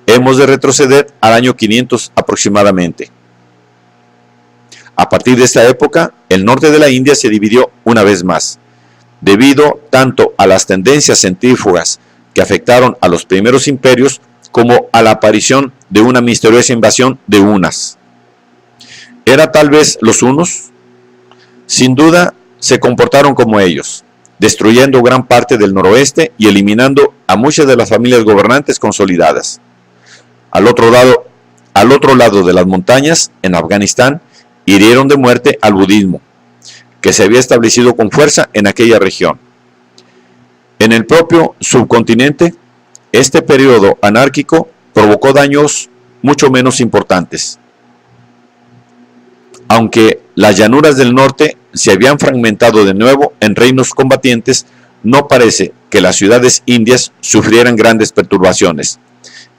hemos de retroceder al año 500 aproximadamente. A partir de esta época, el norte de la India se dividió una vez más, debido tanto a las tendencias centrífugas que afectaron a los primeros imperios como a la aparición de una misteriosa invasión de hunas. ¿Era tal vez los hunos? Sin duda, se comportaron como ellos, destruyendo gran parte del noroeste y eliminando a muchas de las familias gobernantes consolidadas. Al otro lado de las montañas, en Afganistán, hirieron de muerte al budismo, que se había establecido con fuerza en aquella región. En el propio subcontinente, este periodo anárquico provocó daños mucho menos importantes. Aunque las llanuras del norte se habían fragmentado de nuevo en reinos combatientes, no parece que las ciudades indias sufrieran grandes perturbaciones,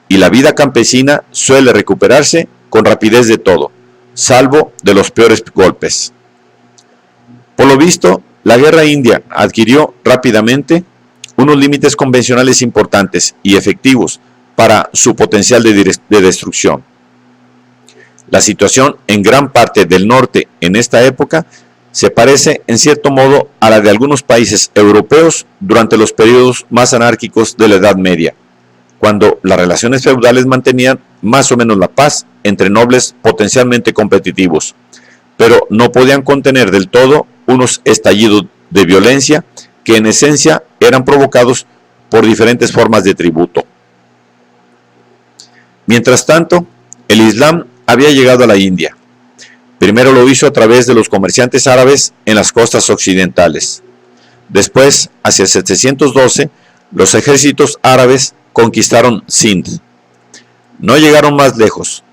y la vida campesina suele recuperarse con rapidez de todo, salvo de los peores golpes. Por lo visto, la guerra india adquirió rápidamente unos límites convencionales importantes y efectivos para su potencial de destrucción. La situación en gran parte del norte en esta época se parece en cierto modo a la de algunos países europeos durante los periodos más anárquicos de la Edad Media, cuando las relaciones feudales mantenían más o menos la paz entre nobles potencialmente competitivos, pero no podían contener del todo unos estallidos de violencia que en esencia eran provocados por diferentes formas de tributo. Mientras tanto, el Islam había llegado a la India. Primero lo hizo a través de los comerciantes árabes en las costas occidentales. Después, hacia 712, los ejércitos árabes conquistaron Sindh. No llegaron más lejos.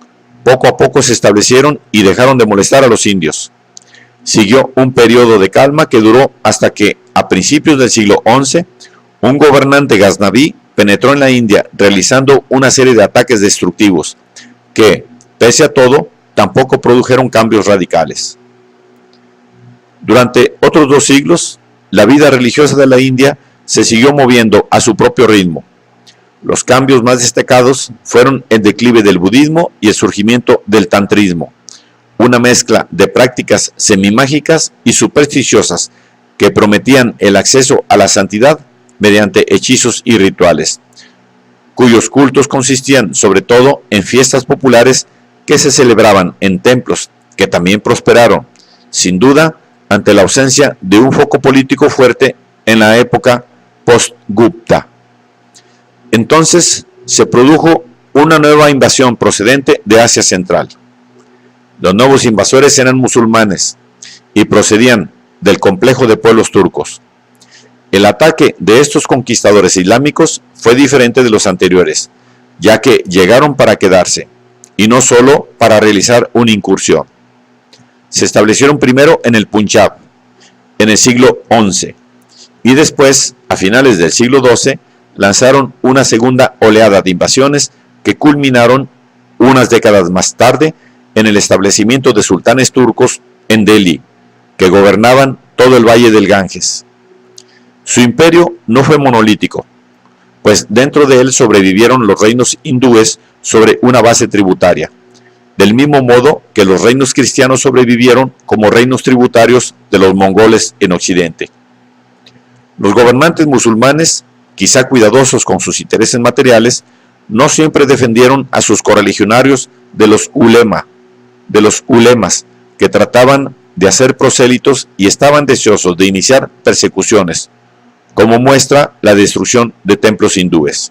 Poco a poco se establecieron y dejaron de molestar a los indios. Siguió un periodo de calma que duró hasta que, a principios del siglo XI, un gobernante gaznaví penetró en la India realizando una serie de ataques destructivos, que, pese a todo, tampoco produjeron cambios radicales. Durante otros 2 siglos, la vida religiosa de la India se siguió moviendo a su propio ritmo. Los cambios más destacados fueron el declive del budismo y el surgimiento del tantrismo, una mezcla de prácticas semimágicas y supersticiosas que prometían el acceso a la santidad mediante hechizos y rituales, cuyos cultos consistían sobre todo en fiestas populares que se celebraban en templos, que también prosperaron, sin duda, ante la ausencia de un foco político fuerte en la época post-Gupta. Entonces se produjo una nueva invasión procedente de Asia Central. Los nuevos invasores eran musulmanes y procedían del complejo de pueblos turcos. El ataque de estos conquistadores islámicos fue diferente de los anteriores, ya que llegaron para quedarse, y no solo para realizar una incursión. Se establecieron primero en el Punjab, en el siglo XI, y después, a finales del siglo XII, lanzaron una segunda oleada de invasiones que culminaron unas décadas más tarde en el establecimiento de sultanes turcos en Delhi, que gobernaban todo el valle del Ganges. Su imperio no fue monolítico, pues dentro de él sobrevivieron los reinos hindúes sobre una base tributaria, del mismo modo que los reinos cristianos sobrevivieron como reinos tributarios de los mongoles en Occidente. Los gobernantes musulmanes, quizá cuidadosos con sus intereses materiales, no siempre defendieron a sus correligionarios de los ulemas, que trataban de hacer prosélitos y estaban deseosos de iniciar persecuciones, como muestra la destrucción de templos hindúes.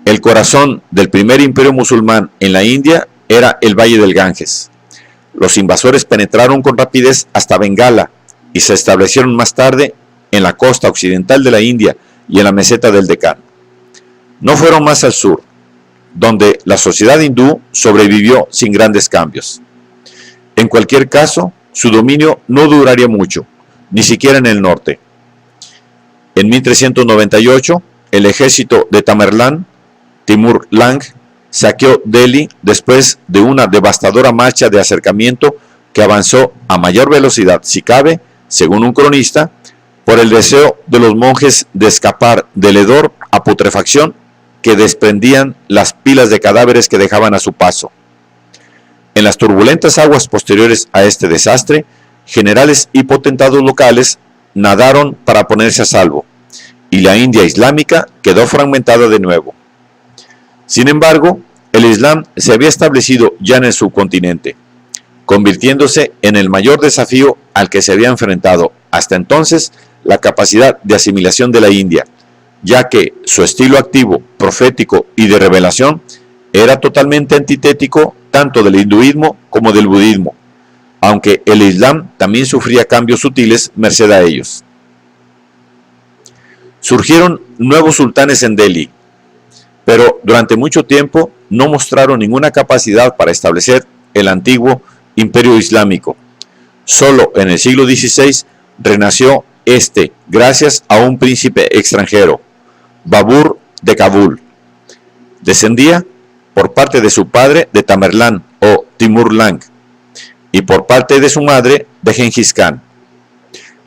El corazón del primer imperio musulmán en la India era el valle del Ganges. Los invasores penetraron con rapidez hasta Bengala y se establecieron más tarde en la costa occidental de la India y en la meseta del Deccan. No fueron más al sur, donde la sociedad hindú sobrevivió sin grandes cambios. En cualquier caso, su dominio no duraría mucho, ni siquiera en el norte. En 1398, el ejército de Tamerlán, Timur Lang, saqueó Delhi después de una devastadora marcha de acercamiento que avanzó a mayor velocidad, si cabe, según un cronista, por el deseo de los monjes de escapar del hedor a putrefacción que desprendían las pilas de cadáveres que dejaban a su paso. En las turbulentas aguas posteriores a este desastre, generales y potentados locales nadaron para ponerse a salvo, y la India islámica quedó fragmentada de nuevo. Sin embargo, el Islam se había establecido ya en el subcontinente, convirtiéndose en el mayor desafío al que se había enfrentado hasta entonces la capacidad de asimilación de la India, ya que su estilo activo, profético y de revelación era totalmente antitético tanto del hinduismo como del budismo, aunque el Islam también sufría cambios sutiles merced a ellos. Surgieron nuevos sultanes en Delhi, pero durante mucho tiempo no mostraron ninguna capacidad para establecer el antiguo imperio islámico. Solo en el siglo XVI renació este gracias a un príncipe extranjero, Babur de Kabul. Descendía por parte de su padre de Tamerlán o Timur Lang y por parte de su madre de Gengis Khan,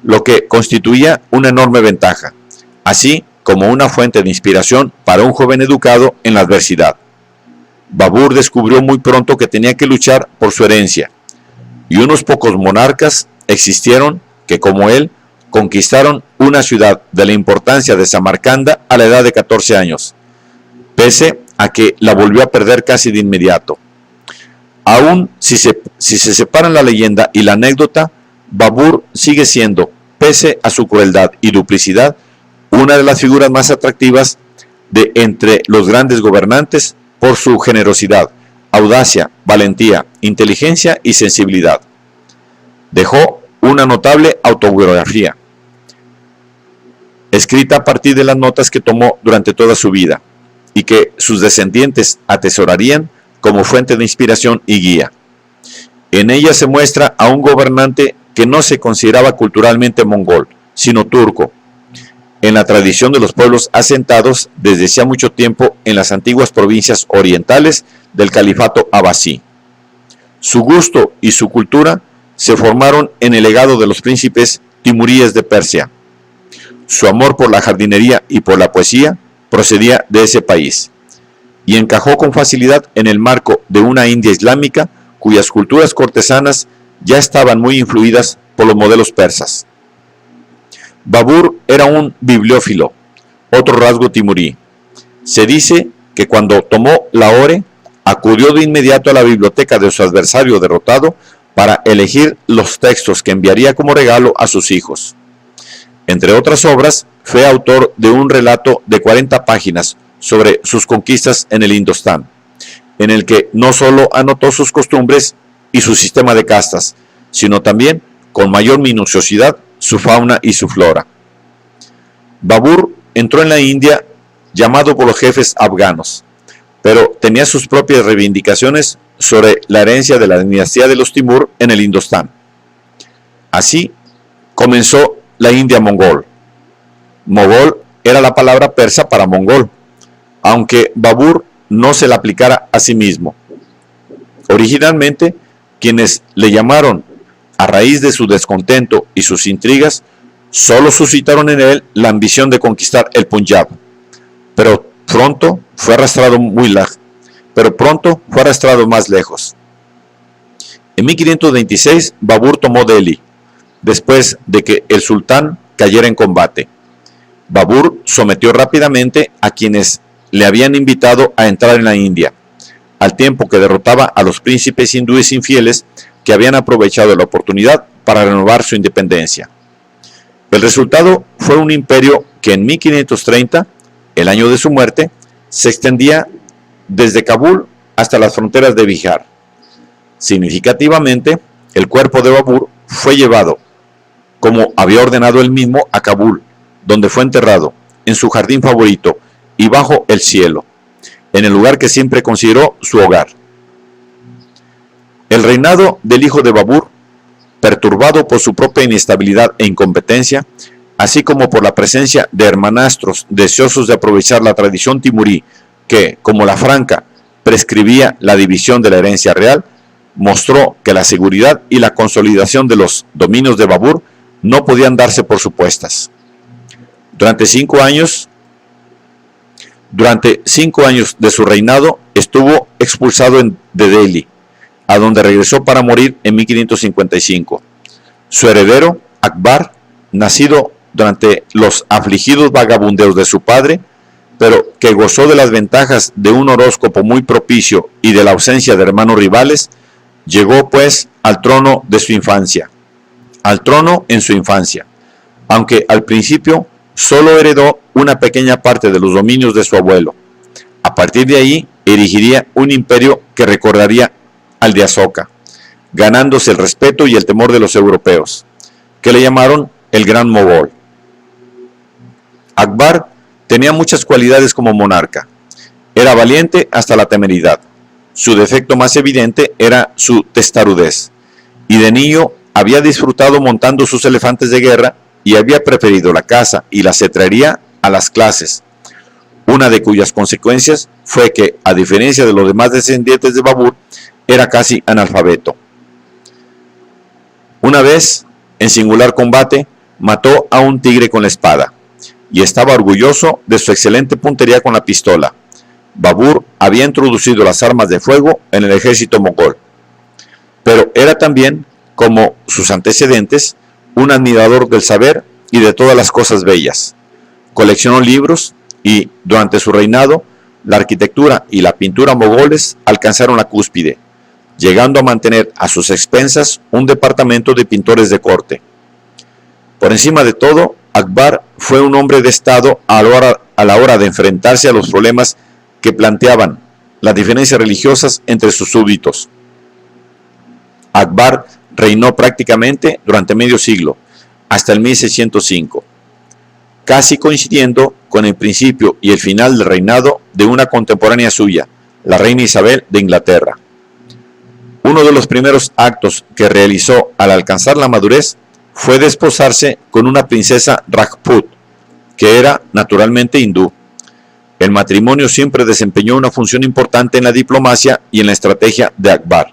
lo que constituía una enorme ventaja, así como una fuente de inspiración para un joven educado en la adversidad. Babur descubrió muy pronto que tenía que luchar por su herencia, y unos pocos monarcas existieron que, como él, conquistaron una ciudad de la importancia de Samarcanda a la edad de 14 años, pese a que la volvió a perder casi de inmediato. Aún si se separan la leyenda y la anécdota, Babur sigue siendo, pese a su crueldad y duplicidad, una de las figuras más atractivas de entre los grandes gobernantes por su generosidad, audacia, valentía, inteligencia y sensibilidad. Dejó una notable autobiografía, escrita a partir de las notas que tomó durante toda su vida, y que sus descendientes atesorarían como fuente de inspiración y guía. En ella se muestra a un gobernante que no se consideraba culturalmente mongol, sino turco, en la tradición de los pueblos asentados desde hacía mucho tiempo en las antiguas provincias orientales del califato abasí. Su gusto y su cultura se formaron en el legado de los príncipes timuríes de Persia. Su amor por la jardinería y por la poesía procedía de ese país y encajó con facilidad en el marco de una India islámica cuyas culturas cortesanas ya estaban muy influidas por los modelos persas. Babur era un bibliófilo, otro rasgo timurí. Se dice que cuando tomó Lahore, acudió de inmediato a la biblioteca de su adversario derrotado para elegir los textos que enviaría como regalo a sus hijos. Entre otras obras, fue autor de un relato de 40 páginas sobre sus conquistas en el Indostán, en el que no solo anotó sus costumbres y su sistema de castas, sino también, con mayor minuciosidad, su fauna y su flora. Babur entró en la India llamado por los jefes afganos, pero tenía sus propias reivindicaciones sobre la herencia de la dinastía de los Timur en el Indostán. Así comenzó la India mongol. Mogol era la palabra persa para mongol, aunque Babur no se la aplicara a sí mismo. Originalmente, quienes le llamaron a raíz de su descontento y sus intrigas, solo suscitaron en él la ambición de conquistar el Punjab, pero pronto fue arrastrado más lejos. En 1526, Babur tomó Delhi, después de que el sultán cayera en combate. Babur sometió rápidamente a quienes le habían invitado a entrar en la India, al tiempo que derrotaba a los príncipes hindúes infieles que habían aprovechado la oportunidad para renovar su independencia. El resultado fue un imperio que en 1530, el año de su muerte, se extendía desde Kabul hasta las fronteras de Bihar. Significativamente, el cuerpo de Babur fue llevado, como había ordenado él mismo, a Kabul, donde fue enterrado, en su jardín favorito y bajo el cielo, en el lugar que siempre consideró su hogar. El reinado del hijo de Babur, perturbado por su propia inestabilidad e incompetencia, así como por la presencia de hermanastros deseosos de aprovechar la tradición timurí que, como la franca, prescribía la división de la herencia real, mostró que la seguridad y la consolidación de los dominios de Babur no podían darse por supuestas. Durante 5 años de su reinado estuvo expulsado de Delhi, a donde regresó para morir en 1555. Su heredero, Akbar, nacido durante los afligidos vagabundeos de su padre, pero que gozó de las ventajas de un horóscopo muy propicio y de la ausencia de hermanos rivales, llegó pues al trono en su infancia, aunque al principio solo heredó una pequeña parte de los dominios de su abuelo. A partir de ahí erigiría un imperio que recordaría al de Asoka, ganándose el respeto y el temor de los europeos, que le llamaron el Gran Mogol. Akbar tenía muchas cualidades como monarca. Era valiente hasta la temeridad. Su defecto más evidente era su testarudez, y de niño había disfrutado montando sus elefantes de guerra y había preferido la caza y la cetrería a las clases, una de cuyas consecuencias fue que, a diferencia de los demás descendientes de Babur, era casi analfabeto. Una vez, en singular combate, mató a un tigre con la espada, y estaba orgulloso de su excelente puntería con la pistola. Babur había introducido las armas de fuego en el ejército mogol, pero era también, como sus antecedentes, un admirador del saber y de todas las cosas bellas. Coleccionó libros y, durante su reinado, la arquitectura y la pintura mogoles alcanzaron la cúspide, llegando a mantener a sus expensas un departamento de pintores de corte. Por encima de todo, Akbar fue un hombre de Estado a la hora de enfrentarse a los problemas que planteaban las diferencias religiosas entre sus súbditos. Akbar reinó prácticamente durante medio siglo, hasta el 1605, casi coincidiendo con el principio y el final del reinado de una contemporánea suya, la reina Isabel de Inglaterra. Uno de los primeros actos que realizó al alcanzar la madurez fue desposarse con una princesa Rajput, que era naturalmente hindú. El matrimonio siempre desempeñó una función importante en la diplomacia y en la estrategia de Akbar.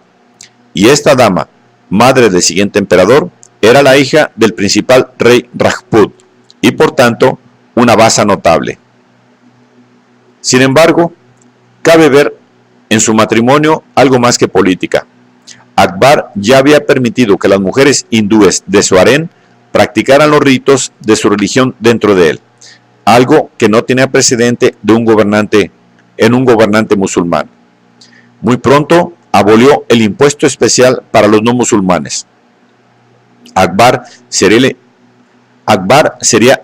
Y esta dama, madre del siguiente emperador, era la hija del principal rey Rajput y por tanto una basa notable. Sin embargo, cabe ver en su matrimonio algo más que política. Akbar ya había permitido que las mujeres hindúes de su harén practicaran los ritos de su religión dentro de él, algo que no tenía precedente de un gobernante musulmán. Muy pronto abolió el impuesto especial para los no musulmanes. Akbar sería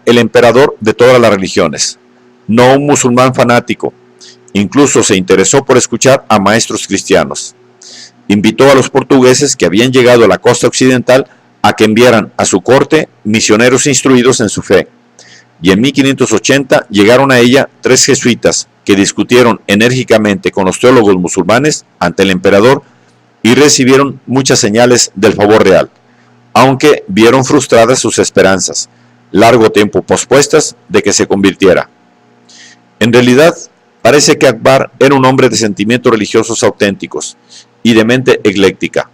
el emperador de todas las religiones, no un musulmán fanático. Incluso se interesó por escuchar a maestros cristianos. Invitó a los portugueses que habían llegado a la costa occidental a que enviaran a su corte misioneros instruidos en su fe. Y en 1580 llegaron a ella 3 jesuitas que discutieron enérgicamente con los teólogos musulmanes ante el emperador y recibieron muchas señales del favor real, aunque vieron frustradas sus esperanzas, largo tiempo pospuestas, de que se convirtiera. En realidad, parece que Akbar era un hombre de sentimientos religiosos auténticos y de mente ecléctica.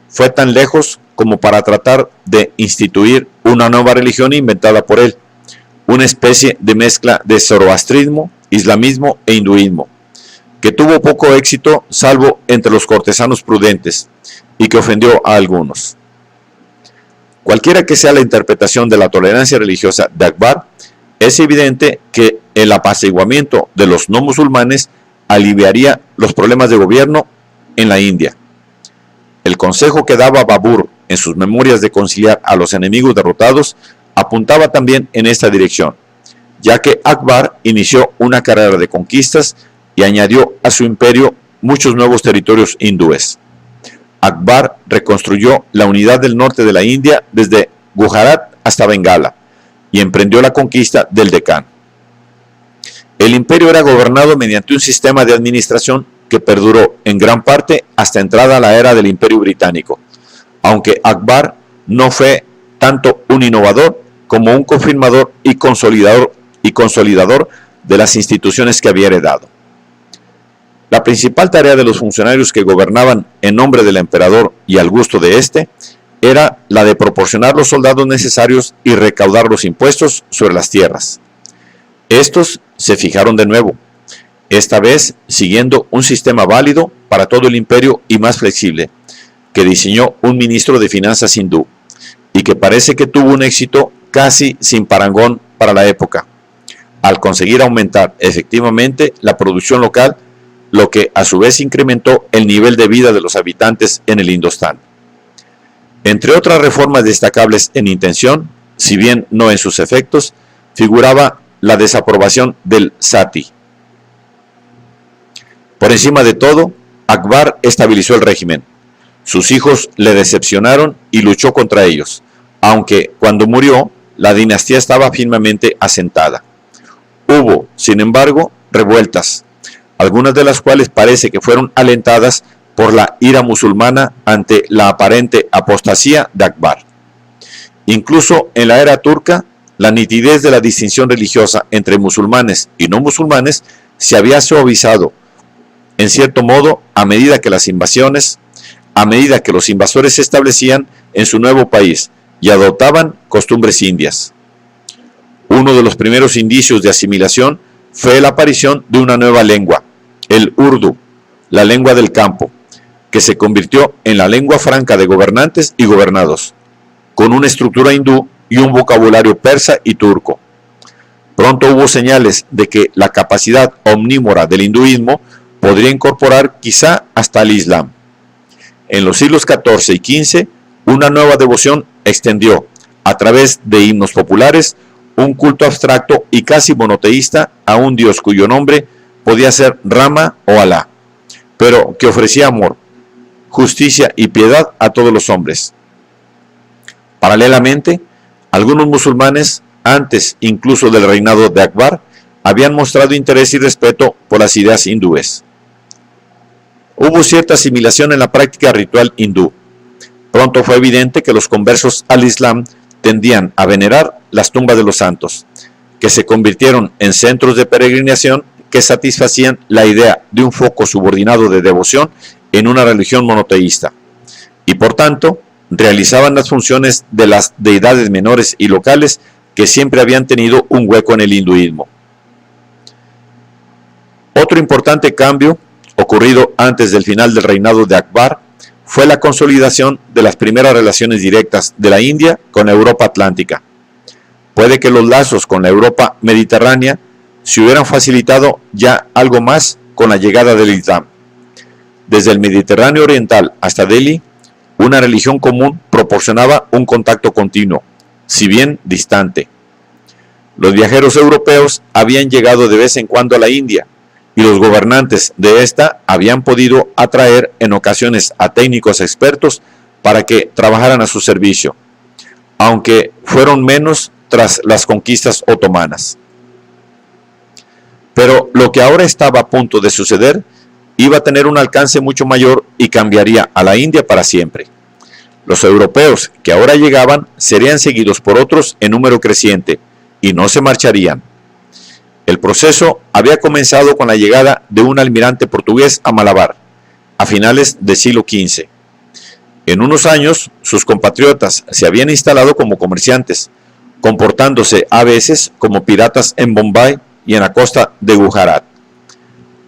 Fue tan lejos como para tratar de instituir una nueva religión inventada por él, una especie de mezcla de zoroastrismo, islamismo e hinduismo, que tuvo poco éxito salvo entre los cortesanos prudentes y que ofendió a algunos. Cualquiera que sea la interpretación de la tolerancia religiosa de Akbar, es evidente que el apaciguamiento de los no musulmanes aliviaría los problemas de gobierno en la India. El consejo que daba Babur en sus memorias de conciliar a los enemigos derrotados apuntaba también en esta dirección, ya que Akbar inició una carrera de conquistas y añadió a su imperio muchos nuevos territorios hindúes. Akbar reconstruyó la unidad del norte de la India desde Gujarat hasta Bengala y emprendió la conquista del Deccan. El imperio era gobernado mediante un sistema de administración que perduró en gran parte hasta entrada a la era del Imperio Británico, aunque Akbar no fue tanto un innovador como un confirmador y consolidador de las instituciones que había heredado. La principal tarea de los funcionarios que gobernaban en nombre del emperador y al gusto de éste era la de proporcionar los soldados necesarios y recaudar los impuestos sobre las tierras. Estos se fijaron de nuevo, esta vez siguiendo un sistema válido para todo el imperio y más flexible, que diseñó un ministro de finanzas hindú, y que parece que tuvo un éxito casi sin parangón para la época, al conseguir aumentar efectivamente la producción local, lo que a su vez incrementó el nivel de vida de los habitantes en el Indostán. Entre otras reformas destacables en intención, si bien no en sus efectos, figuraba la desaprobación del sati. Por encima de todo, Akbar estabilizó el régimen. Sus hijos le decepcionaron y luchó contra ellos, aunque cuando murió, la dinastía estaba firmemente asentada. Hubo, sin embargo, revueltas, algunas de las cuales parece que fueron alentadas por la ira musulmana ante la aparente apostasía de Akbar. Incluso en la era turca, la nitidez de la distinción religiosa entre musulmanes y no musulmanes se había suavizado, en cierto modo, a medida que los invasores se establecían en su nuevo país y adoptaban costumbres indias. Uno de los primeros indicios de asimilación fue la aparición de una nueva lengua, el urdu, la lengua del campo, que se convirtió en la lengua franca de gobernantes y gobernados, con una estructura hindú y un vocabulario persa y turco. Pronto hubo señales de que la capacidad omnívora del hinduismo podría incorporar quizá hasta el Islam. En los siglos XIV y XV, una nueva devoción extendió, a través de himnos populares, un culto abstracto y casi monoteísta a un dios cuyo nombre podía ser Rama o Alá, pero que ofrecía amor, justicia y piedad a todos los hombres. Paralelamente, algunos musulmanes, antes incluso del reinado de Akbar, habían mostrado interés y respeto por las ideas hindúes. Hubo cierta asimilación en la práctica ritual hindú. Pronto fue evidente que los conversos al Islam tendían a venerar las tumbas de los santos, que se convirtieron en centros de peregrinación que satisfacían la idea de un foco subordinado de devoción en una religión monoteísta, y por tanto realizaban las funciones de las deidades menores y locales que siempre habían tenido un hueco en el hinduismo. Otro importante cambio ocurrido antes del final del reinado de Akbar fue la consolidación de las primeras relaciones directas de la India con la Europa atlántica. Puede que los lazos con la Europa mediterránea se hubieran facilitado ya algo más con la llegada del Islam. Desde el Mediterráneo oriental hasta Delhi, una religión común proporcionaba un contacto continuo, si bien distante. Los viajeros europeos habían llegado de vez en cuando a la India, y los gobernantes de esta habían podido atraer en ocasiones a técnicos expertos para que trabajaran a su servicio, aunque fueron menos tras las conquistas otomanas. Pero lo que ahora estaba a punto de suceder iba a tener un alcance mucho mayor y cambiaría a la India para siempre. Los europeos que ahora llegaban serían seguidos por otros en número creciente y no se marcharían. El proceso había comenzado con la llegada de un almirante portugués a Malabar, a finales del siglo XV. En unos años, sus compatriotas se habían instalado como comerciantes, comportándose a veces como piratas en Bombay y en la costa de Gujarat.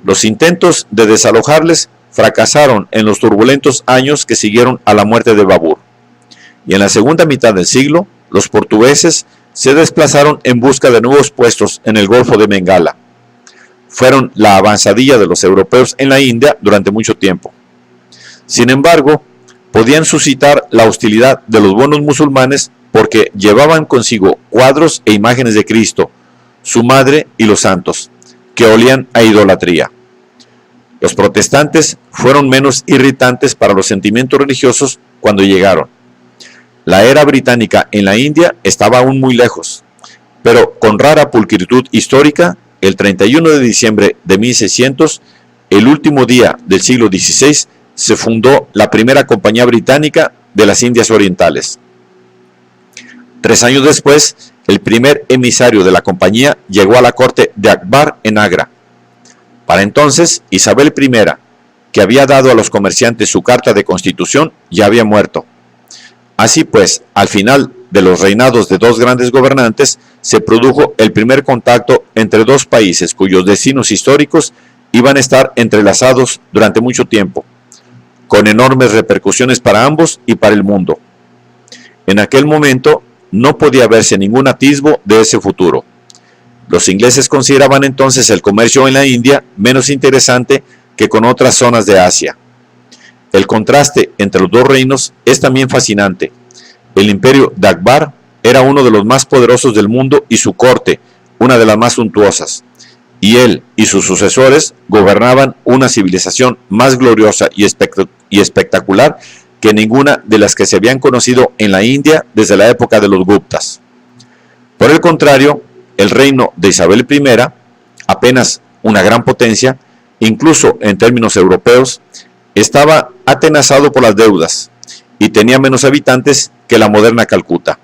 Los intentos de desalojarles fracasaron en los turbulentos años que siguieron a la muerte de Babur. Y en la segunda mitad del siglo, los portugueses se desplazaron en busca de nuevos puestos en el Golfo de Bengala. Fueron la avanzadilla de los europeos en la India durante mucho tiempo. Sin embargo, podían suscitar la hostilidad de los buenos musulmanes porque llevaban consigo cuadros e imágenes de Cristo, su madre y los santos, que olían a idolatría. Los protestantes fueron menos irritantes para los sentimientos religiosos cuando llegaron. La era británica en la India estaba aún muy lejos, pero con rara pulcritud histórica, el 31 de diciembre de 1600, el último día del siglo XVI, se fundó la primera compañía británica de las Indias Orientales. 3 años después, el primer emisario de la compañía llegó a la corte de Akbar en Agra. Para entonces, Isabel I, que había dado a los comerciantes su carta de constitución, ya había muerto. Así pues, al final de los reinados de dos grandes gobernantes, se produjo el primer contacto entre dos países cuyos destinos históricos iban a estar entrelazados durante mucho tiempo, con enormes repercusiones para ambos y para el mundo. En aquel momento no podía verse ningún atisbo de ese futuro. Los ingleses consideraban entonces el comercio en la India menos interesante que con otras zonas de Asia. El contraste entre los dos reinos es también fascinante. El imperio de Akbar era uno de los más poderosos del mundo y su corte, una de las más suntuosas. Y él y sus sucesores gobernaban una civilización más gloriosa y espectacular que ninguna de las que se habían conocido en la India desde la época de los Guptas. Por el contrario, el reino de Isabel I, apenas una gran potencia, incluso en términos europeos, estaba atenazado por las deudas y tenía menos habitantes que la moderna Calcuta.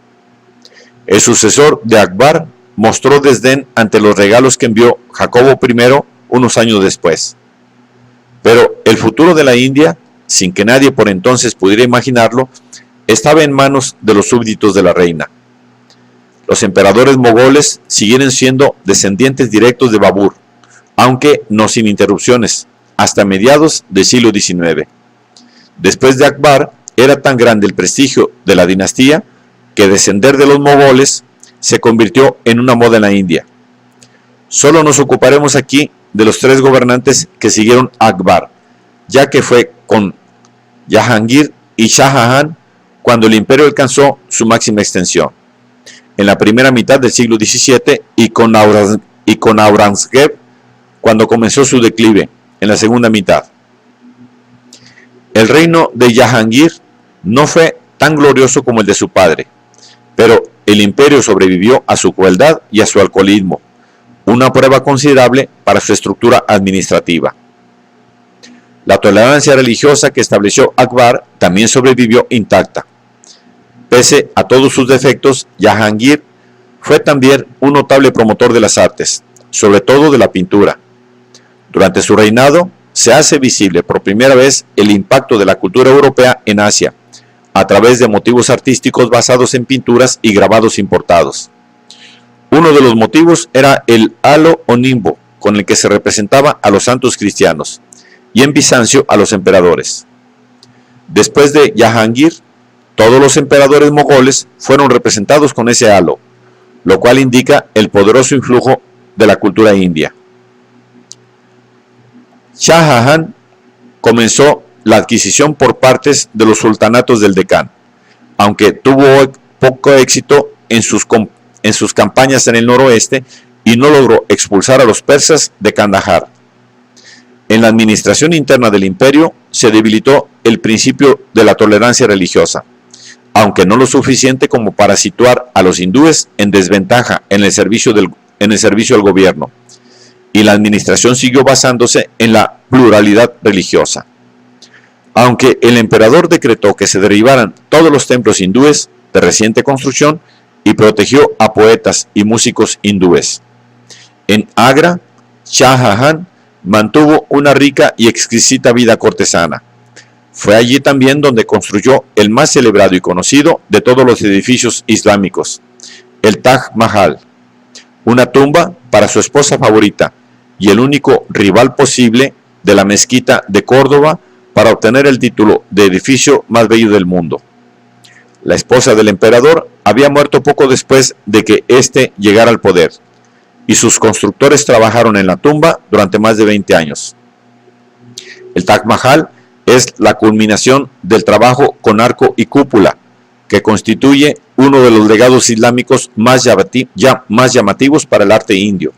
El sucesor de Akbar mostró desdén ante los regalos que envió Jacobo I unos años después. Pero el futuro de la India, sin que nadie por entonces pudiera imaginarlo, estaba en manos de los súbditos de la reina. Los emperadores mogoles siguieron siendo descendientes directos de Babur, aunque no sin interrupciones, hasta mediados del siglo XIX. Después de Akbar, era tan grande el prestigio de la dinastía que descender de los mogoles se convirtió en una moda en la India. Solo nos ocuparemos aquí de los 3 gobernantes que siguieron a Akbar, ya que fue con Jahangir y Shah Jahan cuando el imperio alcanzó su máxima extensión, en la primera mitad del siglo XVII, y con Aurangzeb cuando comenzó su declive, en la segunda mitad. El reino de Jahangir no fue tan glorioso como el de su padre, pero el imperio sobrevivió a su crueldad y a su alcoholismo, una prueba considerable para su estructura administrativa. La tolerancia religiosa que estableció Akbar también sobrevivió intacta. Pese a todos sus defectos, Jahangir Fue también un notable promotor de las artes, sobre todo de la pintura. Durante su reinado se hace visible por primera vez el impacto de la cultura europea en Asia, a través de motivos artísticos basados en pinturas y grabados importados. Uno de los motivos era el halo o nimbo, con el que se representaba a los santos cristianos, y en Bizancio a los emperadores. Después de Jahangir, todos los emperadores mogoles fueron representados con ese halo, lo cual indica el poderoso influjo de la cultura india. Shah Jahan comenzó la adquisición por partes de los sultanatos del Deccan, aunque tuvo poco éxito en sus campañas en el noroeste y no logró expulsar a los persas de Kandahar. En la administración interna del imperio se debilitó el principio de la tolerancia religiosa, aunque no lo suficiente como para situar a los hindúes en desventaja en el servicio al gobierno, y la administración siguió basándose en la pluralidad religiosa. Aunque el emperador decretó que se derribaran todos los templos hindúes de reciente construcción y protegió a poetas y músicos hindúes. En Agra, Shah Jahan mantuvo una rica y exquisita vida cortesana. Fue allí también donde construyó el más celebrado y conocido de todos los edificios islámicos, el Taj Mahal, una tumba para su esposa favorita y el único rival posible de la mezquita de Córdoba para obtener el título de edificio más bello del mundo. La esposa del emperador había muerto poco después de que éste llegara al poder, y sus constructores trabajaron en la tumba durante más de 20 años. El Taj Mahal es la culminación del trabajo con arco y cúpula, que constituye uno de los legados islámicos más llamativos para el arte indio,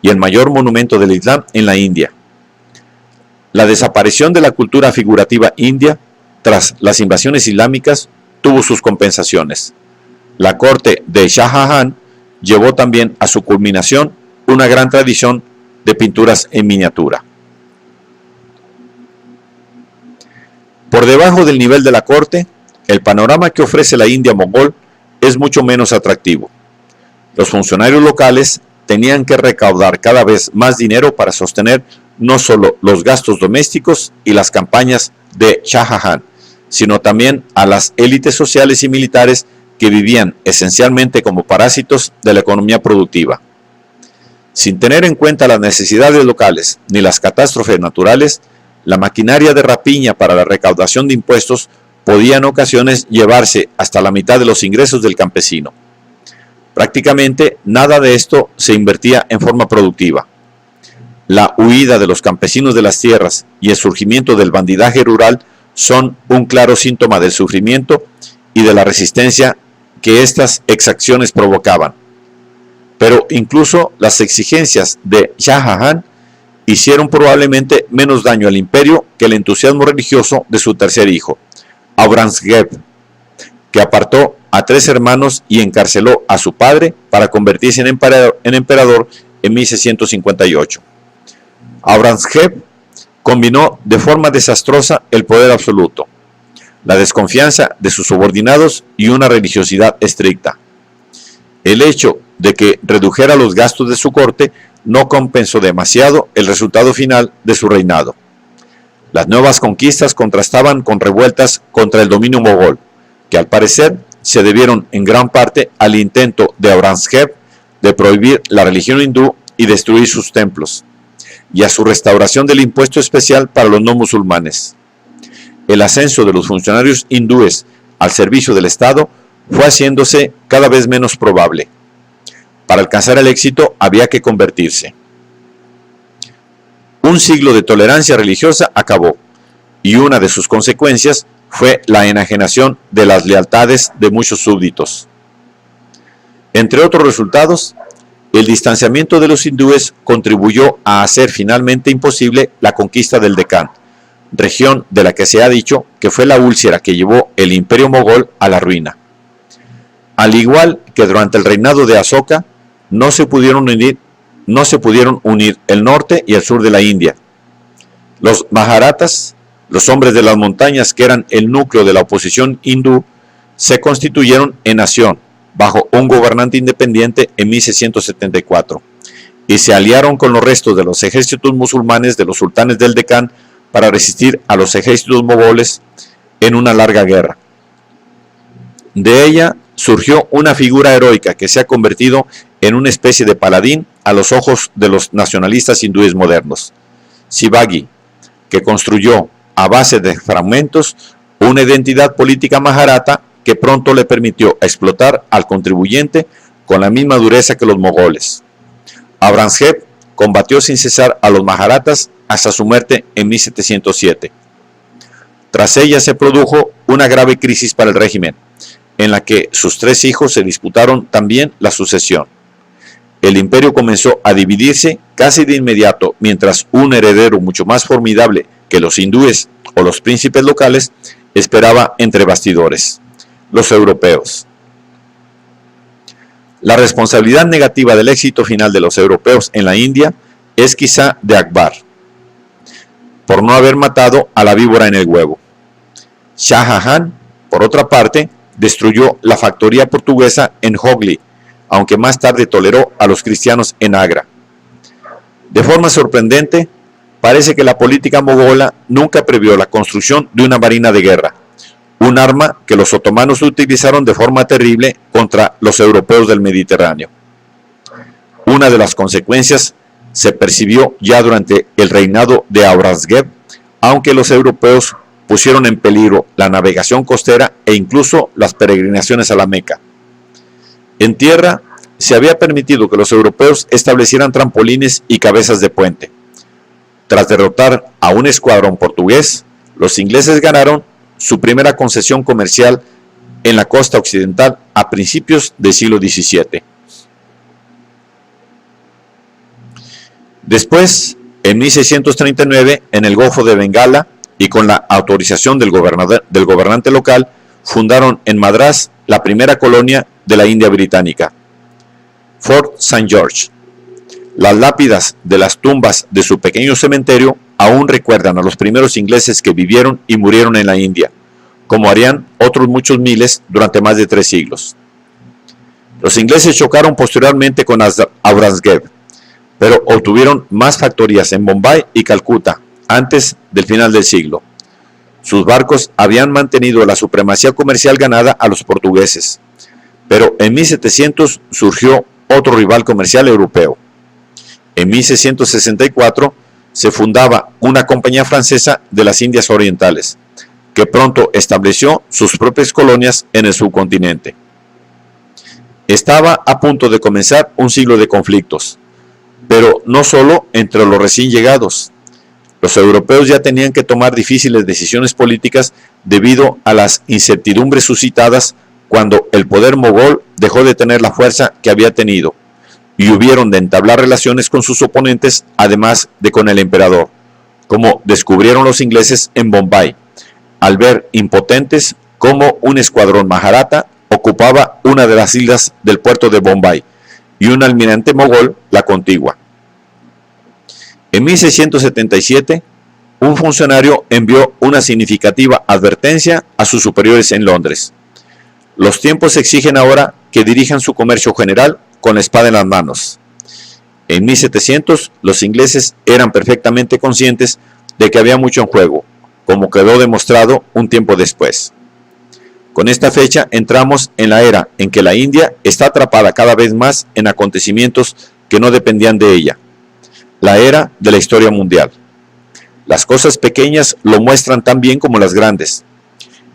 y el mayor monumento del Islam en la India. La desaparición de la cultura figurativa india, tras las invasiones islámicas, tuvo sus compensaciones. La corte de Shah Jahan llevó también a su culminación una gran tradición de pinturas en miniatura. Por debajo del nivel de la corte, el panorama que ofrece la India mogol es mucho menos atractivo. Los funcionarios locales tenían que recaudar cada vez más dinero para sostener no solo los gastos domésticos y las campañas de Shah Jahan, sino también a las élites sociales y militares que vivían esencialmente como parásitos de la economía productiva. Sin tener en cuenta las necesidades locales ni las catástrofes naturales, la maquinaria de rapiña para la recaudación de impuestos podía en ocasiones llevarse hasta la mitad de los ingresos del campesino. Prácticamente nada de esto se invertía en forma productiva. La huida de los campesinos de las tierras y el surgimiento del bandidaje rural son un claro síntoma del sufrimiento y de la resistencia que estas exacciones provocaban. Pero incluso las exigencias de Shah Jahan hicieron probablemente menos daño al imperio que el entusiasmo religioso de su tercer hijo, Aurangzeb, que apartó a 3 hermanos y encarceló a su padre para convertirse en emperador en 1658. Aurangzeb combinó de forma desastrosa el poder absoluto, la desconfianza de sus subordinados y una religiosidad estricta. El hecho de que redujera los gastos de su corte no compensó demasiado el resultado final de su reinado. Las nuevas conquistas contrastaban con revueltas contra el dominio mogol, que al parecer se debieron en gran parte al intento de Aurangzeb de prohibir la religión hindú y destruir sus templos, y a su restauración del impuesto especial para los no musulmanes. El ascenso de los funcionarios hindúes al servicio del Estado fue haciéndose cada vez menos probable. Para alcanzar el éxito había que convertirse. Un siglo de tolerancia religiosa acabó, y una de sus consecuencias fue la enajenación de las lealtades de muchos súbditos. Entre otros resultados, el distanciamiento de los hindúes contribuyó a hacer finalmente imposible la conquista del Deccan, región de la que se ha dicho que fue la úlcera que llevó el imperio mogol a la ruina. Al igual que durante el reinado de Asoka, no se pudieron unir el norte y el sur de la India. Los Maharathas, los hombres de las montañas que eran el núcleo de la oposición hindú, se constituyeron en nación bajo un gobernante independiente en 1674 y se aliaron con los restos de los ejércitos musulmanes de los sultanes del Decán para resistir a los ejércitos mogoles en una larga guerra. De ella surgió una figura heroica que se ha convertido en una especie de paladín a los ojos de los nacionalistas hindúes modernos, Shivaji, que construyó a base de fragmentos una identidad política maharata que pronto le permitió explotar al contribuyente con la misma dureza que los mogoles. Aurangzeb combatió sin cesar a los maharatas hasta su muerte en 1707. Tras ella se produjo una grave crisis para el régimen, en la que sus tres hijos se disputaron también la sucesión. El imperio comenzó a dividirse casi de inmediato, mientras un heredero mucho más formidable que los hindúes o los príncipes locales esperaba entre bastidores: los europeos. La responsabilidad negativa del éxito final de los europeos en la India es quizá de Akbar, por no haber matado a la víbora en el huevo. Shah Jahan, por otra parte, destruyó la factoría portuguesa en Hooghly, aunque más tarde toleró a los cristianos en Agra. De forma sorprendente, parece que la política mogola nunca previó la construcción de una marina de guerra, un arma que los otomanos utilizaron de forma terrible contra los europeos del Mediterráneo. Una de las consecuencias se percibió ya durante el reinado de Aurangzeb, aunque los europeos pusieron en peligro la navegación costera e incluso las peregrinaciones a la Meca. En tierra se había permitido que los europeos establecieran trampolines y cabezas de puente. Tras derrotar a un escuadrón portugués, los ingleses ganaron su primera concesión comercial en la costa occidental a principios del siglo XVII. Después, en 1639, en el Golfo de Bengala, y con la autorización del gobernante local, fundaron en Madrás la primera colonia de la India británica, Fort St. George. Las lápidas de las tumbas de su pequeño cementerio aún recuerdan a los primeros ingleses que vivieron y murieron en la India, como harían otros muchos miles durante más de 3 siglos. Los ingleses chocaron posteriormente con Aurangzeb, pero obtuvieron más factorías en Bombay y Calcuta antes del final del siglo. Sus barcos habían mantenido la supremacía comercial ganada a los portugueses, pero en 1700 surgió otro rival comercial europeo. En 1664 se fundaba una compañía francesa de las Indias Orientales, que pronto estableció sus propias colonias en el subcontinente. Estaba a punto de comenzar un siglo de conflictos, pero no solo entre los recién llegados. Los europeos ya tenían que tomar difíciles decisiones políticas debido a las incertidumbres suscitadas cuando el poder mogol dejó de tener la fuerza que había tenido y hubieron de entablar relaciones con sus oponentes, además de con el emperador, como descubrieron los ingleses en Bombay, al ver impotentes cómo un escuadrón maharata ocupaba una de las islas del puerto de Bombay y un almirante mogol la contigua. En 1677, un funcionario envió una significativa advertencia a sus superiores en Londres. Los tiempos exigen ahora que dirijan su comercio general con la espada en las manos. En 1700, los ingleses eran perfectamente conscientes de que había mucho en juego, como quedó demostrado un tiempo después. Con esta fecha entramos en la era en que la India está atrapada cada vez más en acontecimientos que no dependían de ella. La era de la historia mundial. Las cosas pequeñas lo muestran tan bien como las grandes.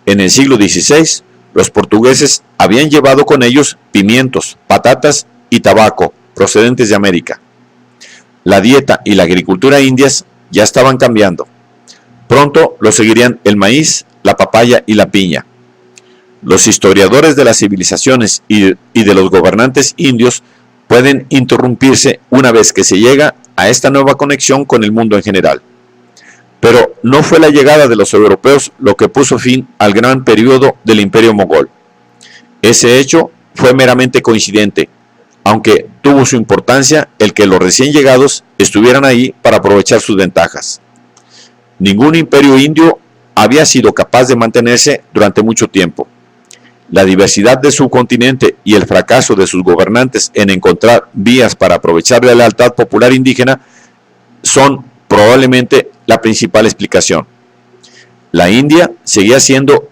En el siglo XVI, los portugueses habían llevado con ellos pimientos, patatas y tabaco procedentes de América. La dieta y la agricultura indias ya estaban cambiando. Pronto lo seguirían el maíz, la papaya y la piña. Los historiadores de las civilizaciones y de los gobernantes indios pueden interrumpirse una vez que se llega a esta nueva conexión con el mundo en general. Pero no fue la llegada de los europeos lo que puso fin al gran periodo del imperio mogol. Ese hecho fue meramente coincidente, aunque tuvo su importancia el que los recién llegados estuvieran ahí para aprovechar sus ventajas. Ningún imperio indio había sido capaz de mantenerse durante mucho tiempo. La diversidad de su continente y el fracaso de sus gobernantes en encontrar vías para aprovechar la lealtad popular indígena son probablemente la principal explicación. La India seguía siendo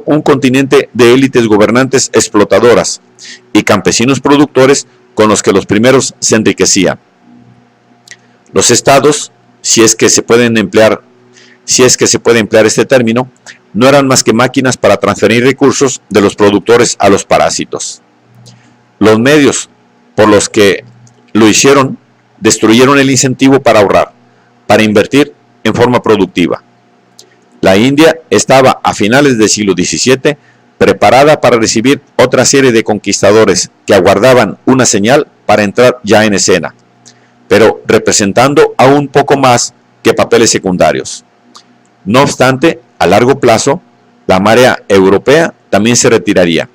un continente de élites gobernantes explotadoras y campesinos productores con los que los primeros se enriquecían. Los estados, si es que se puede emplear este término, no eran más que máquinas para transferir recursos de los productores a los parásitos. Los medios por los que lo hicieron destruyeron el incentivo para ahorrar, para invertir en forma productiva. La India estaba a finales del siglo XVII preparada para recibir otra serie de conquistadores que aguardaban una señal para entrar ya en escena, pero representando aún poco más que papeles secundarios. No obstante, a largo plazo, la marea europea también se retiraría.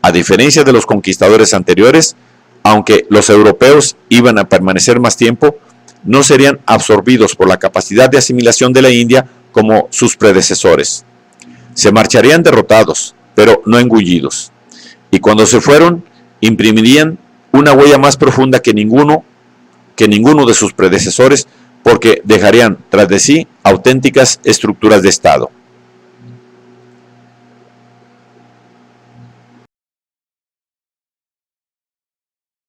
A diferencia de los conquistadores anteriores, aunque los europeos iban a permanecer más tiempo, no serían absorbidos por la capacidad de asimilación de la India como sus predecesores. Se marcharían derrotados, pero no engullidos. Y cuando se fueron, imprimirían una huella más profunda que ninguno de sus predecesores, porque dejarían tras de sí auténticas estructuras de Estado.